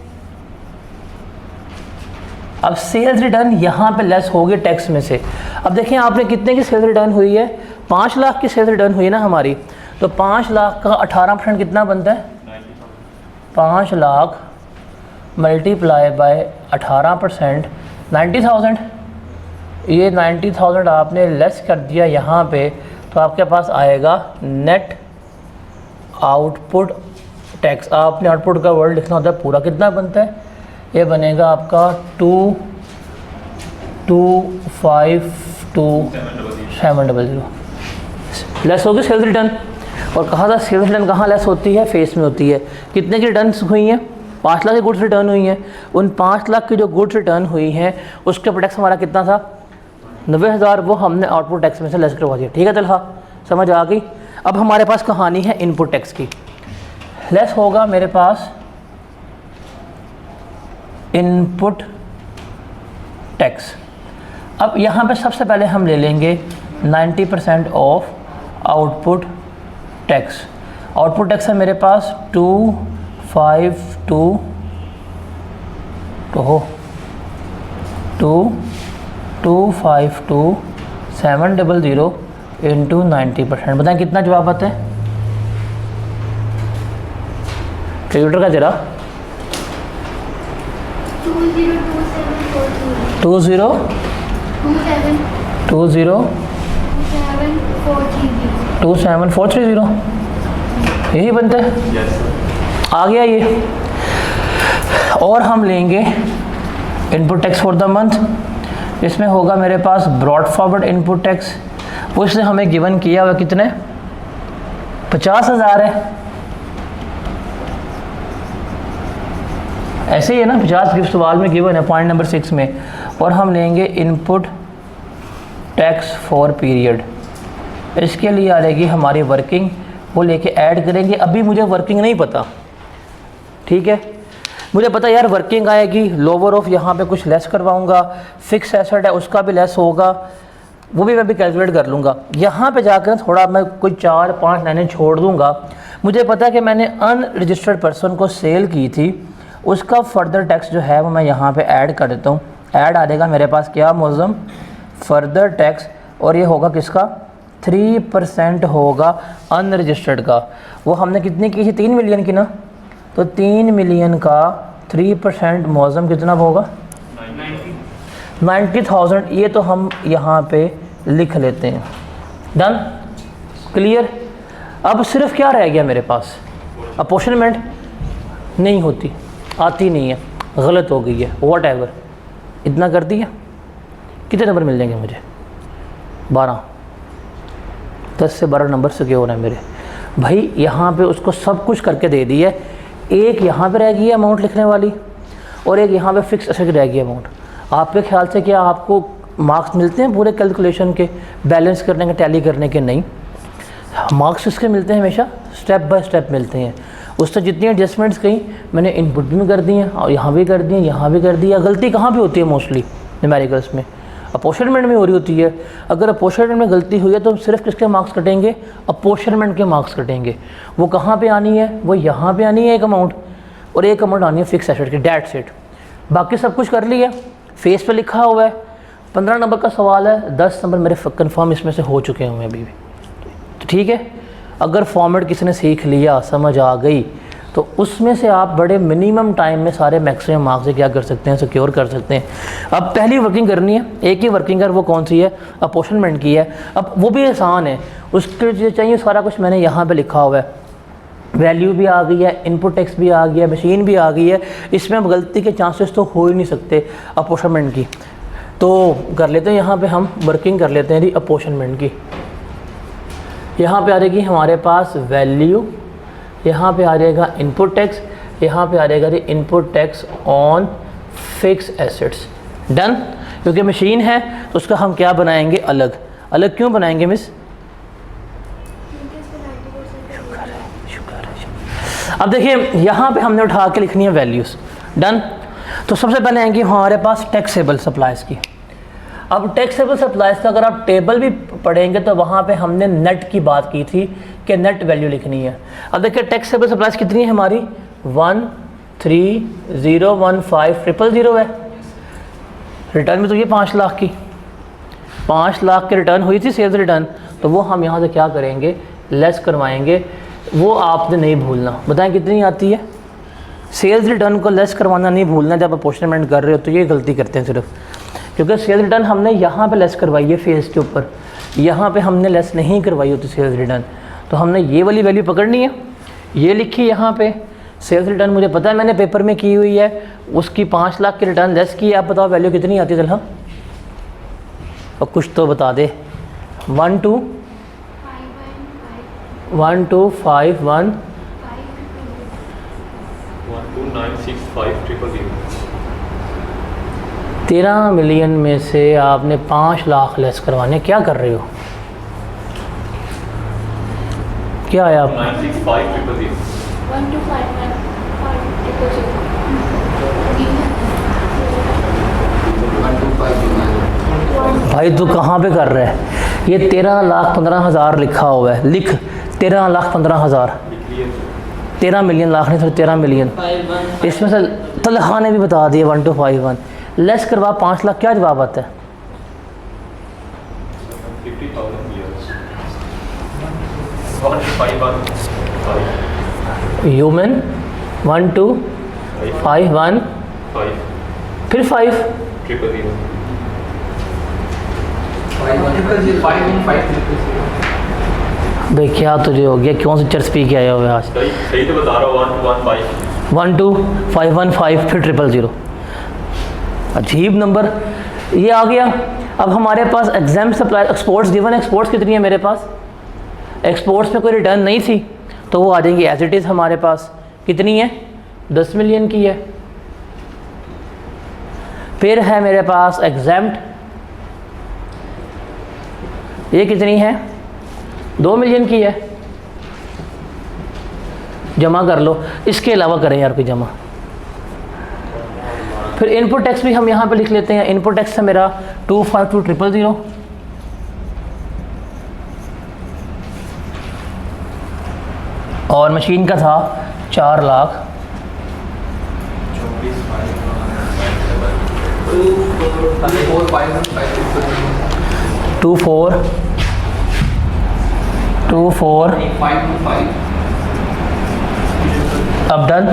अब सेल्स रिटर्न यहाँ पे लेस होगी टैक्स में से। अब देखें आपने कितने की सेल्स रिटर्न हुई है, 5 लाख की सेल्स रिटर्न हुई है ना हमारी, तो 5 लाख का 18% कितना बनता है, 5 लाख मल्टीप्लाई बाय 18% 90,000। ये 90,000 आपने लेस कर दिया यहाँ पे, तो आपके पास आएगा नेट आउटपुट टैक्स। आपने आउटपुट का वर्ड लिखना होता है पूरा, कितना बनता है ये बनेगा आपका 2252700 लेस होगी सेल्स रिटर्न। और कहा था सेल्स रिटर्न कहाँ लेस होती है, फेस में होती है। कितने की रिटर्न हुई हैं, 5 लाख की गुड्स रिटर्न हुई हैं। उन 5 लाख की जो गुड्स रिटर्न हुई हैं उसके ऊपर टैक्स हमारा कितना था, 90,000, वो हमने आउटपुट टैक्स में से लेस करवा दिया। ठीक है तलहा, समझ आ गई। अब हमारे पास कहानी है इनपुट टैक्स की। लेस होगा मेरे पास इनपुट टैक्स। अब यहाँ पे सबसे पहले हम ले लेंगे 90% of output tax. Output tax है मेरे पास 252,700 इंटू 90%। बताएं कितना जवाब आता है कैलकुलेटर का जरा। 272,730 यही बनता है। आ गया ये। और हम लेंगे input tax for the month. इसमें होगा मेरे पास ब्रॉड फॉरवर्ड इनपुट टैक्स, वो इसने हमें गिवन किया हुआ कितने, 50,000 है। ऐसे ही है ना, 50 गिफ्ट सवाल में गिवन है पॉइंट नंबर 6 में। और हम लेंगे इनपुट टैक्स फॉर पीरियड। इसके लिए आ रहेगी हमारी वर्किंग, वो लेके ऐड करेंगे। अभी मुझे वर्किंग नहीं पता, ठीक है। मुझे पता यार वर्किंग आएगी, लोअर ऑफ यहाँ पे कुछ लेस करवाऊँगा, फिक्स एसेट है उसका भी लेस होगा, वो भी मैं भी कैलकुलेट कर लूँगा। यहाँ पे जाकर थोड़ा मैं कोई 4-5 लाइनें छोड़ दूँगा। मुझे पता है कि मैंने अनरजिस्टर्ड पर्सन को सेल की थी, उसका फर्दर टैक्स जो है वो मैं यहाँ पे ऐड कर देता हूँ। ऐड आ जाएगा मेरे पास क्या मौजम, फर्दर टैक्स। और ये होगा किसका, 3% होगा अनरजिस्टर्ड का। वो हमने कितनी की थी, 3 मिलियन की ना, तो 3 मिलियन का 3% मौजम कितना होगा, 90,000। ये तो हम यहाँ पे लिख लेते हैं। Done, clear. अब सिर्फ क्या रह गया मेरे पास, अपोर्शनमेंट नहीं होती, आती नहीं है, गलत हो गई है, वॉट एवर। इतना कर दिया, कितने नंबर मिल जाएंगे मुझे, 12, 10 से 12 नंबर सिक्योर है मेरे भाई। यहाँ पे उसको सब कुछ करके दे दी है। एक यहाँ पे रह गई है अमाउंट लिखने वाली, और एक यहाँ पे फिक्स एसेट रह गई अमाउंट। आपके ख्याल से क्या आपको मार्क्स मिलते हैं पूरे कैलकुलेशन के, बैलेंस करने के, टैली करने के? नहीं, मार्क्स इसके मिलते हैं हमेशा स्टेप बाय स्टेप मिलते हैं। उससे जितनी एडजस्टमेंट्स कहीं मैंने इनपुट भी कर दी हैं, और यहाँ भी कर दी हैं, यहाँ भी कर दिया। गलती कहाँ पे होती है मोस्टली न्यूमेरिकल्स में, अपोर्शनमेंट में हो रही होती है। अगर अपोर्शनमेंट में गलती हुई है तो सिर्फ किसके मार्क्स कटेंगे, अपोर्शनमेंट के मार्क्स कटेंगे। वो कहाँ पे आनी है, वो यहाँ पे आनी है एक अमाउंट, और एक अमाउंट आनी है फिक्स एसेट की, डेट सेट। बाकी सब कुछ कर लिया, फेस पे लिखा हुआ है। 15 नंबर का सवाल है, 10 नंबर मेरे कन्फर्म इसमें से हो चुके हैं अभी भी। तो ठीक है, अगर फॉर्मेट किसी ने सीख लिया, समझ आ गई, तो उसमें से आप बड़े मिनिमम टाइम में सारे मैक्सिमम मार्क्स से क्या कर सकते हैं, सिक्योर कर सकते हैं। अब पहली वर्किंग करनी है, एक ही वर्किंग कर, वो कौन सी है, अपोर्शनमेंट की है। अब वो भी आसान है, उसके लिए चाहिए सारा कुछ मैंने यहाँ पे लिखा हुआ है। वैल्यू भी आ गई है, इनपुट टैक्स भी आ गया है, मशीन भी आ गई है। इसमें अब गलती के चांसेस तो हो ही नहीं सकते अपोर्शनमेंट की। तो कर लेते हैं यहाँ पे हम वर्किंग कर लेते हैं जी अपोर्शनमेंट की। यहाँ पे आ जाएगी हमारे पास वैल्यू, यहाँ पे आ जाएगा इनपुट टैक्स, यहाँ पे आ जाएगा जी input tax on fix assets. Done. क्योंकि मशीन है तो उसका हम क्या बनाएंगे, अलग। अलग क्यों बनाएंगे मिस? शुक्र है। अब देखिए यहाँ पे हमने उठा के लिखनी है वैल्यूज़। डन। तो सबसे पहले आएंगे हमारे पास टैक्सेबल सप्लाईज की। अब टैक्सेबल सप्लाईज का अगर आप टेबल भी पढ़ेंगे तो वहाँ पे हमने नेट की बात की थी कि नेट वैल्यू लिखनी है। अब देखिए टैक्सेबल सप्लाईज कितनी है हमारी, 13015000 है। रिटर्न में तो ये 5 लाख की, 5 लाख की रिटर्न हुई थी सेल्स रिटर्न, तो वो हम यहाँ से क्या करेंगे, लेस करवाएंगे। वो आपने नहीं भूलना। बताएं कितनी आती है, सेल्स रिटर्न को लेस करवाना नहीं भूलना जब अपोर्शनमेंट कर रहे हो। तो ये गलती करते हैं सिर्फ, क्योंकि सेल्स रिटर्न हमने यहाँ पे लेस करवाई है फेस के ऊपर, यहाँ पे हमने लेस नहीं करवाई होती सेल्स रिटर्न। तो हमने ये वाली वैल्यू पकड़नी है, ये लिखी यहाँ पे, सेल्स रिटर्न मुझे पता है, मैंने पेपर में की हुई है, उसकी 5 लाख की रिटर्न लेस की, आप बताओ वैल्यू कितनी आती है तलहा? और कुछ तो बता दे। 1 2 1 2 5 1 1296500। 13 मिलियन में से आपने 5 लाख लेस करवाने, क्या कर रहे हो? क्या है आप? 965000। 1259। भाई तू कहाँ पे कर रहा है? ये 13,15,000 लिखा हुआ है, लिख 13,15,000। 13 मिलियन लाख नहीं, 13 मिलियन। इसमें से तलहा ने भी बता दिया 1251 लेस करवा 5 लाख, क्या जवाब आता है? 50,000 years। 151 ह्यूमन 1 2 5 1 5 फिर 5 000। 5150। भाई क्या तुझे हो गया, क्यों से चर्च पी के आया हुआ है आज? सही सही तो बता रहा हूँ। 1215 1 2 5 1 5 फिर 000। अजीब नंबर ये आ गया। अब हमारे पास exempt supply exports given, exports कितनी है मेरे पास? एक्सपोर्ट्स में कोई रिटर्न नहीं थी तो वो आ जाएंगी एज इट इज़। हमारे पास कितनी है? 10 मिलियन की है। फिर है मेरे पास एग्जाम्प्ट, ये कितनी है? 2 मिलियन की है। जमा कर लो, इसके अलावा करें यार कोई जमा। फिर इनपुट टैक्स भी हम यहाँ पे लिख लेते हैं। इनपुट टैक्स है मेरा 252,000। और मशीन का था 4 लाख। 24 अब डन।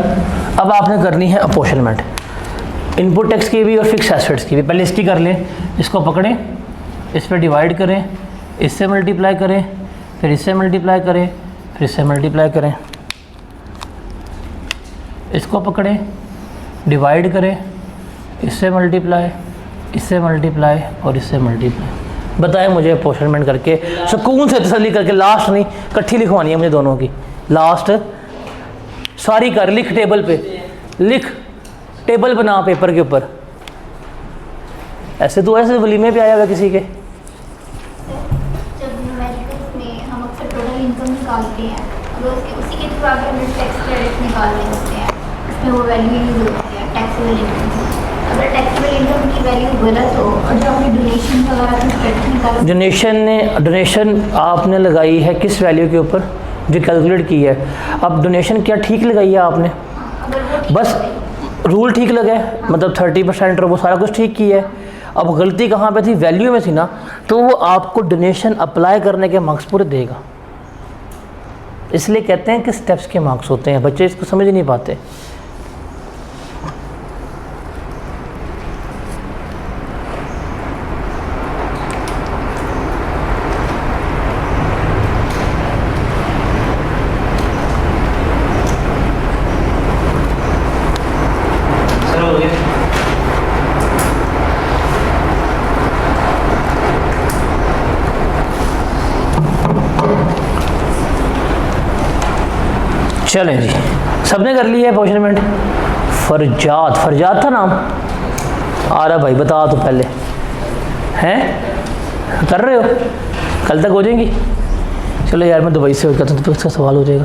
अब आपने करनी है अपोर्शनमेंट, इनपुट टैक्स की भी और फिक्स एसेट्स की भी। पहले इसकी कर लें, इसको पकड़ें, इस पर डिवाइड करें, इससे मल्टीप्लाई करें, फिर इससे मल्टीप्लाई करें, फिर इससे मल्टीप्लाई करें। इसको पकड़ें, डिवाइड करें, इससे मल्टीप्लाई, इससे मल्टीप्लाई और इससे मल्टीप्लाई। बताएं मुझे अपोर्शनमेंट करके, सुकून से तसल्ली करके, लास्ट नहीं इकट्ठी लिखवानी है मुझे दोनों की। लास्ट सारी कर, लिख टेबल पे, लिख टेबल बना पेपर के ऊपर। ऐसे तो ऐसे वलीमे पे आया हुआ किसी के। जब न्यूमेरिकल्स में हम अक्सर टोटल इनकम निकालते हैं, अगर उसी के थ्रू आगे हमें टैक्स क्रेडिट निकाल रहे होते हैं, उसमें वो वैल्यू यूज होती है टैक्सेबल इनकम। अगर टैक्सेबल इनकम की वैल्यू गलत हो और जो हमने डोनेशन वगैरह का क्रेडिट निकाला, डोनेशन आपने लगाई है किस वैल्यू के ऊपर जो कैलकुलेट की है? अब डोनेशन क्या ठीक लगाई है आपने? अगर वो ठीक बस रूल ठीक लगा है, मतलब 30% और वो सारा कुछ ठीक किया है। अब गलती कहाँ पे थी? वैल्यू में थी ना, तो वो आपको डोनेशन अप्लाई करने के मार्क्स पूरे देगा। इसलिए कहते हैं कि स्टेप्स के मार्क्स होते हैं, बच्चे इसको समझ नहीं पाते। चलें जी, सबने कर लिया है अपोर्शनमेंट। फरजाद था नाम। आ रहा भाई, बता तो पहले हैं कर रहे हो, कल तक हो जाएंगी। चलो यार मैं दुबई से होता हूँ तो इसका सवाल हो जाएगा।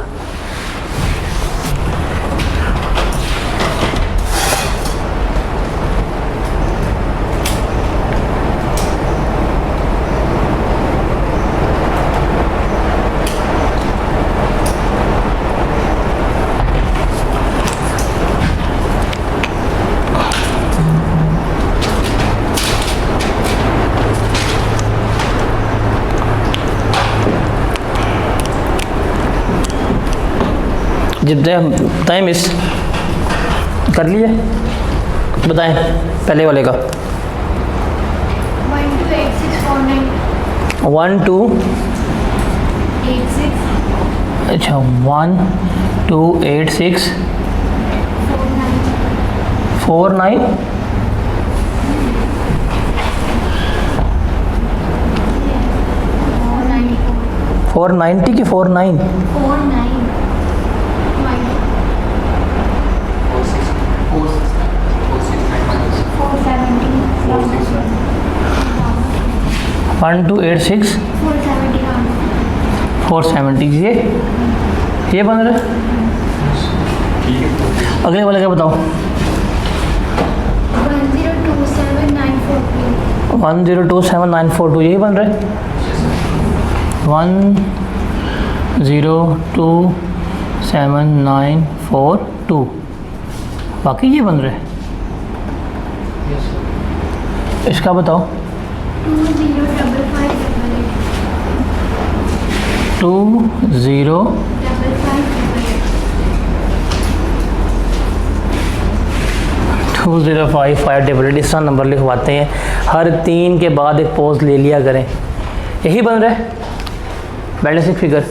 जितने टाइम इस कर लिए, बताएं पहले वाले का। 1 2 86 अच्छा 1 2 8 6 49 490 की 49 1286 470 ये बन रहा है। अगले वाले का बताओ। 1027,942 यही बन रहा है। 1027,942 बाकी ये बन रहा है। इसका बताओ। 20 2055 इस तरह नंबर लिखवाते हैं। हर 3 के बाद एक पोज ले लिया करें। यही बन रहा है बैलेंसिंग फिगर।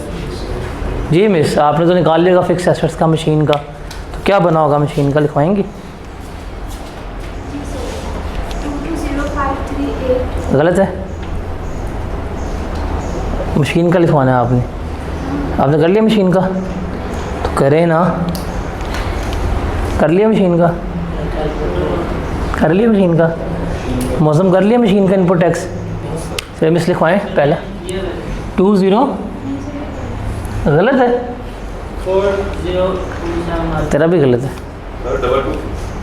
जी मिस, आपने तो निकाल लिया फिक्स एसेट्स का मशीन का, तो क्या बना होगा मशीन का लिखवाएंगे? गलत है, मशीन का लिखवाना है आपने। आपने कर लिया मशीन का, तो करें ना। कर लिया मशीन का, कर लिया मशीन का, मौसम कर लिया मशीन का इनपुट टैक्स। फिर मिस लिखवाएं पहला 20 गलत है, 4027 तेरा भी गलत है।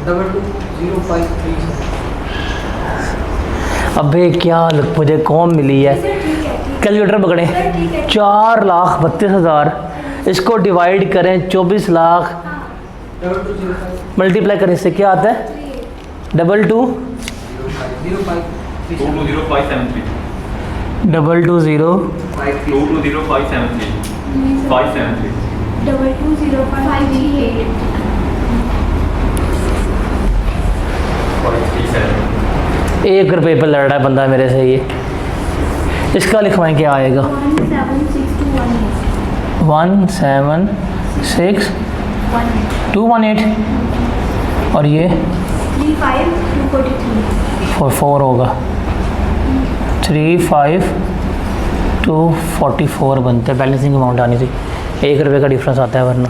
220537। अबे क्या मुझे कौन मिली है? कैलकुलेटर पकड़ें। 4,32,000 इसको डिवाइड करें 24 लाख, 2205 मल्टीप्लाई करें, इससे क्या आता है? 22 220,573 220 220,573 573 537 1 रुपये पर लड़ रहा है बंदा मेरे से। ये इसका लिखवाएं क्या आएगा? 176,218 और ये 4 होगा। 35,244 बनते हैं। बैलेंसिंग अमाउंट आनी थी, 1 रुपये का डिफरेंस आता है वरना।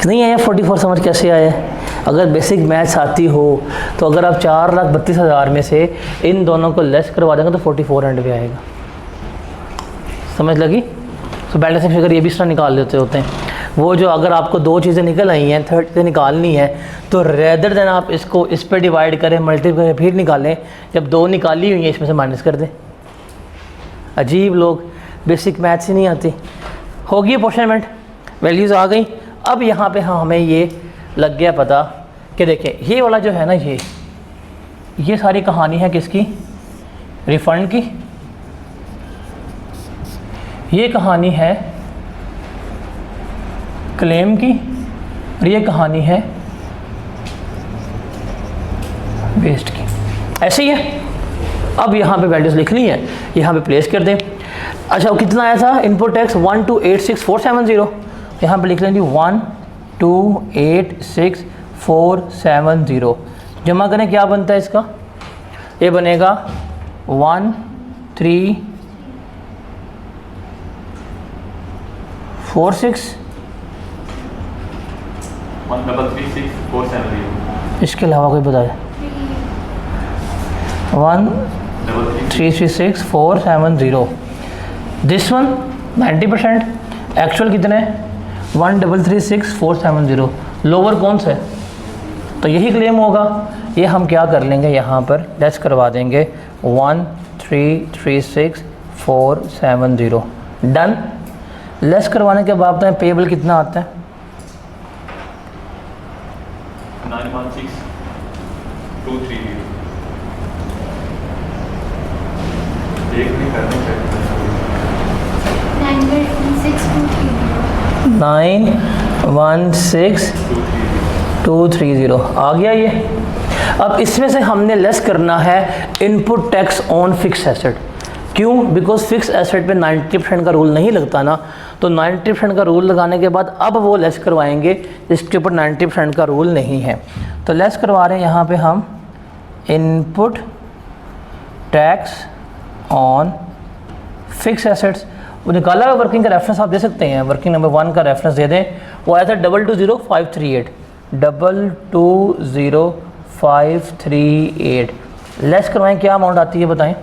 नहीं आया 44 समझ कैसे आया? अगर बेसिक मैथ्स आती हो तो अगर आप 4,32,000 में से इन दोनों को लेस करवा देंगे तो 44 एंड पे आएगा। समझ लगी? तो बैलेंसिंग फिगर ये भी इस तरह निकाल देते होते हैं। वो जो अगर आपको 2 चीज़ें निकल आई हैं, थर्ड से निकालनी है, तो रेदर देन आप इसको इस पे डिवाइड करें, मल्टीप्लाई फिर निकालें। जब 2 निकाली हुई हैं इसमें से माइनस कर दें। अजीब लोग, बेसिक मैथ्स ही नहीं आती। होगी अपोर्शनमेंट, वैल्यूज़ आ गई। अब यहाँ पे हमें ये लग गया पता कि देखें ये वाला जो है ना, ये सारी कहानी है किसकी? रिफ़ंड की। ये कहानी है क्लेम की और ये कहानी है वेस्ट की। ऐसे ही है। अब यहाँ पे वैल्यूज़ लिखनी है, यहाँ पे प्लेस कर दें। अच्छा कितना आया था इनपुट टैक्स? 1286470। यहाँ पे लिख लेंगे 1286470। जमा करें क्या बनता है इसका? ये बनेगा 1346 1336470 इसके अलावा कोई बताए? 1336470। This one 90%। एक्चुअल कितने? 1336470। लोअर कौन सा है? तो यही क्लेम होगा। ये हम क्या कर लेंगे, यहाँ पर लेस करवा देंगे 1336470। डन। लेस करवाने के बाद पेबल कितना आता है? 916230। एक नहीं करना चाहिए। 916230 आ गया ये। अब इसमें से हमने लेस करना है input tax on fix asset. क्यों? बिकॉज फिक्स एसेट पे 90% का रूल नहीं लगता ना, तो 90% का रूल लगाने के बाद अब वो लेस करवाएंगे जिसके ऊपर 90% का रूल नहीं है। तो लेस करवा रहे हैं यहाँ पे हम input tax on fix assets. वो निकाला हुआ वर्किंग का रेफरेंस आप दे सकते हैं, वर्किंग नंबर 1 का रेफरेंस दे दें। वो आया था 220538 220538। लेस करवाएं, क्या अमाउंट आती है बताएं।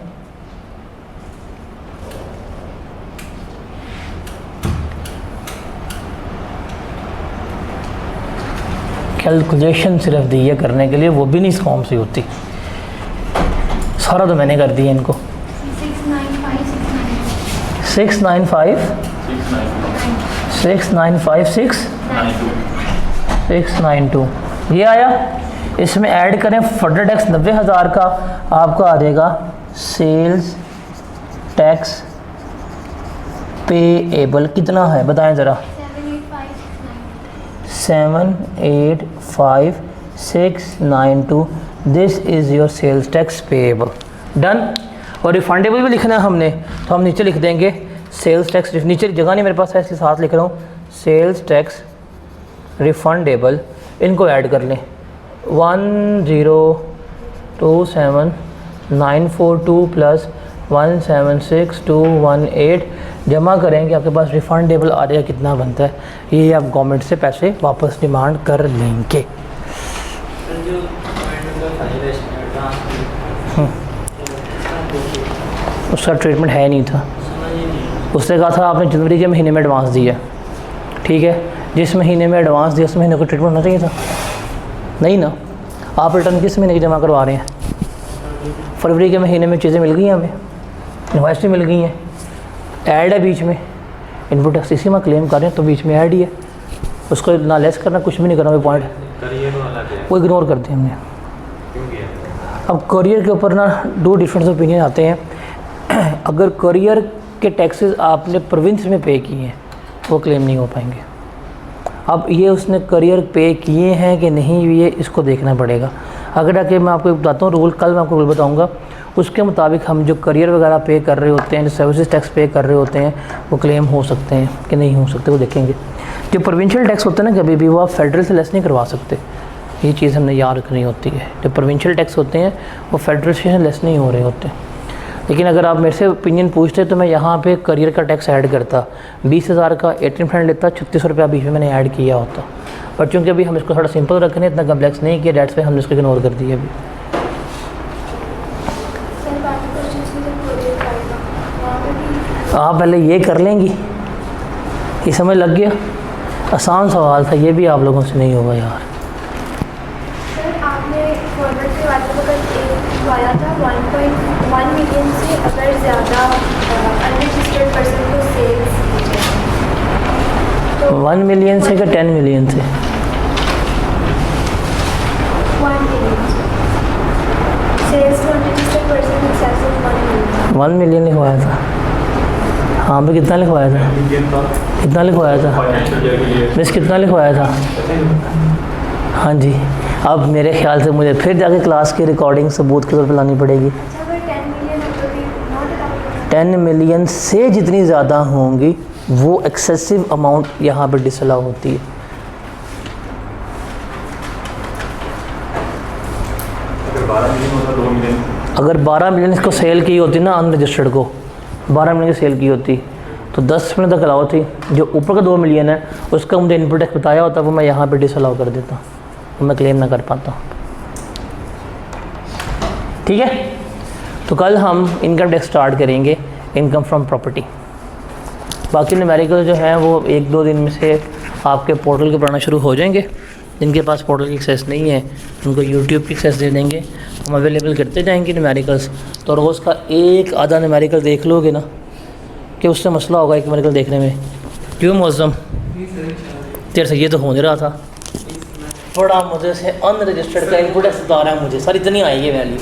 कैलकुलेशन सिर्फ दी है करने के लिए, वो भी नहीं इस फॉर्म से होती, सारा तो मैंने कर दिया इनको। 695 ये आया। इसमें ऐड करें फर्दर टैक्स 90,000 का, आपका आ जाएगा सेल्स टैक्स पेएबल कितना है बताएं ज़रा। 785,692। This is your sales tax payable. Done. और रिफंडेबल भी लिखना है हमने, तो हम नीचे लिख देंगे सेल्स टैक्स, नीचे जगह नहीं मेरे पास है इसके साथ लिख रहा हूँ सेल्स टैक्स रिफंडेबल। इनको ऐड कर लें 1027942 प्लस 176,218 जमा करेंगे, आपके पास रिफंडेबल आ जाएगा कितना बनता है। ये आप गवर्नमेंट से पैसे वापस डिमांड कर लेंगे। उसका ट्रीटमेंट है नहीं था, उससे कहा था आपने जनवरी के महीने में एडवांस दिया, ठीक है, जिस महीने में एडवांस दिया उस महीने को ट्रीटमेंट होना चाहिए था, नहीं ना। आप रिटर्न किस महीने की जमा करवा रहे हैं? फरवरी के महीने में चीज़ें मिल गई हैं, हमें इनवॉइस भी मिल गई हैं, ऐड है बीच में, इनपुट टैक्स इसी में क्लेम कर रहे हैं तो बीच में ऐड ही है, उसको ना लेस करना कुछ भी नहीं करना, वो पॉइंट वो इग्नोर कर दिया हमने। अब करियर के ऊपर ना 2 डिफरेंट ओपिनियन आते हैं। अगर करियर के टैक्सेस आपने प्रोविंस में पे किए हैं वो क्लेम नहीं हो पाएंगे। अब ये उसने करियर पे किए हैं कि नहीं ये इसको देखना पड़ेगा। अगर आके मैं आपको बताता हूँ रूल, कल मैं आपको रूल बताऊँगा, उसके मुताबिक हम जो करियर वगैरह पे कर रहे होते हैं, जो सर्विसेज टैक्स पे कर रहे होते हैं वो क्लेम हो सकते हैं कि नहीं हो सकते, वो देखेंगे। जो प्रोविंशियल टैक्स होते हैं ना कभी भी वो आप फेडरल से लेस नहीं करवा सकते, ये चीज़ हमने याद रखनी होती है। जो प्रोविंशियल टैक्स होते हैं वो फेडरल से लेस नहीं हो रहे होते। लेकिन अगर आप मेरे से ओपिनियन पूछते तो मैं यहाँ पे करियर का टैक्स ऐड करता, 20,000 का 18% लेता, 3600 रुपया बीच में मैंने ऐड किया होता। बट चूँकि अभी हम इसको थोड़ा सिंपल रखने, इतना कम्प्लेक्स नहीं किया, डेट्स पे हमने इसको इग्नोर कर दिया अभी। आप पहले ये कर लेंगी, ये समझ लग गया, आसान सवाल था, ये भी आप लोगों से नहीं होगा यार। आया था 1.1 मिलियन से अगर ज़्यादा अनरजिस्टर्ड पर्सन को सेल्स की जाए तो 1 मिलियन से क्या 10 मिलियन से? 1 million sales to unregistered person excess of 1 million लिखवाया था। हाँ भाई कितना लिखवाया था? कितना लिखवाया था? बस कितना लिखवाया था? हाँ जी। अब मेरे ख्याल से मुझे फिर जाके क्लास की रिकॉर्डिंग सबूत के तौर पर लानी पड़ेगी। 10 मिलियन से जितनी ज़्यादा होंगी वो एक्सेसिव अमाउंट यहाँ पर डिसअलाउ होती है। अगर 12 मिलियन इसको सेल की होती ना अनरजिस्टर्ड को, 12 मिलियन की सेल की होती तो 10 मिलियन तक अलाउ थी। जो ऊपर का 2 मिलियन है उसका मुझे इनपुट टैक्स बताया होता वो मैं यहाँ पर डिसअलाउ कर देता, मैं क्लेम ना कर पाता। ठीक है, तो कल हम इनकम टैक्स स्टार्ट करेंगे, इनकम फ्रॉम प्रॉपर्टी। बाकी न्यूमेरिकल जो है वो 1-2 दिन में से आपके पोर्टल के पढ़ना शुरू हो जाएंगे। जिनके पास पोर्टल की एक्सेस नहीं है उनको यूट्यूब की एक्सेस दे देंगे, हम अवेलेबल करते जाएंगे न्यूमेरिकल्स। तो रोज़ का एक आधा न्यूमेरिकल देख लोगे ना कि उससे मसला होगा एक न्यूमेरिकल देखने में। क्यों मौज़म तेरे से ये तो हो नहीं रहा था, बड़ा मुझे से अनरजिस्टर्ड का इनपुट बता रहा है मुझे, सर इतनी आई है वैल्यू।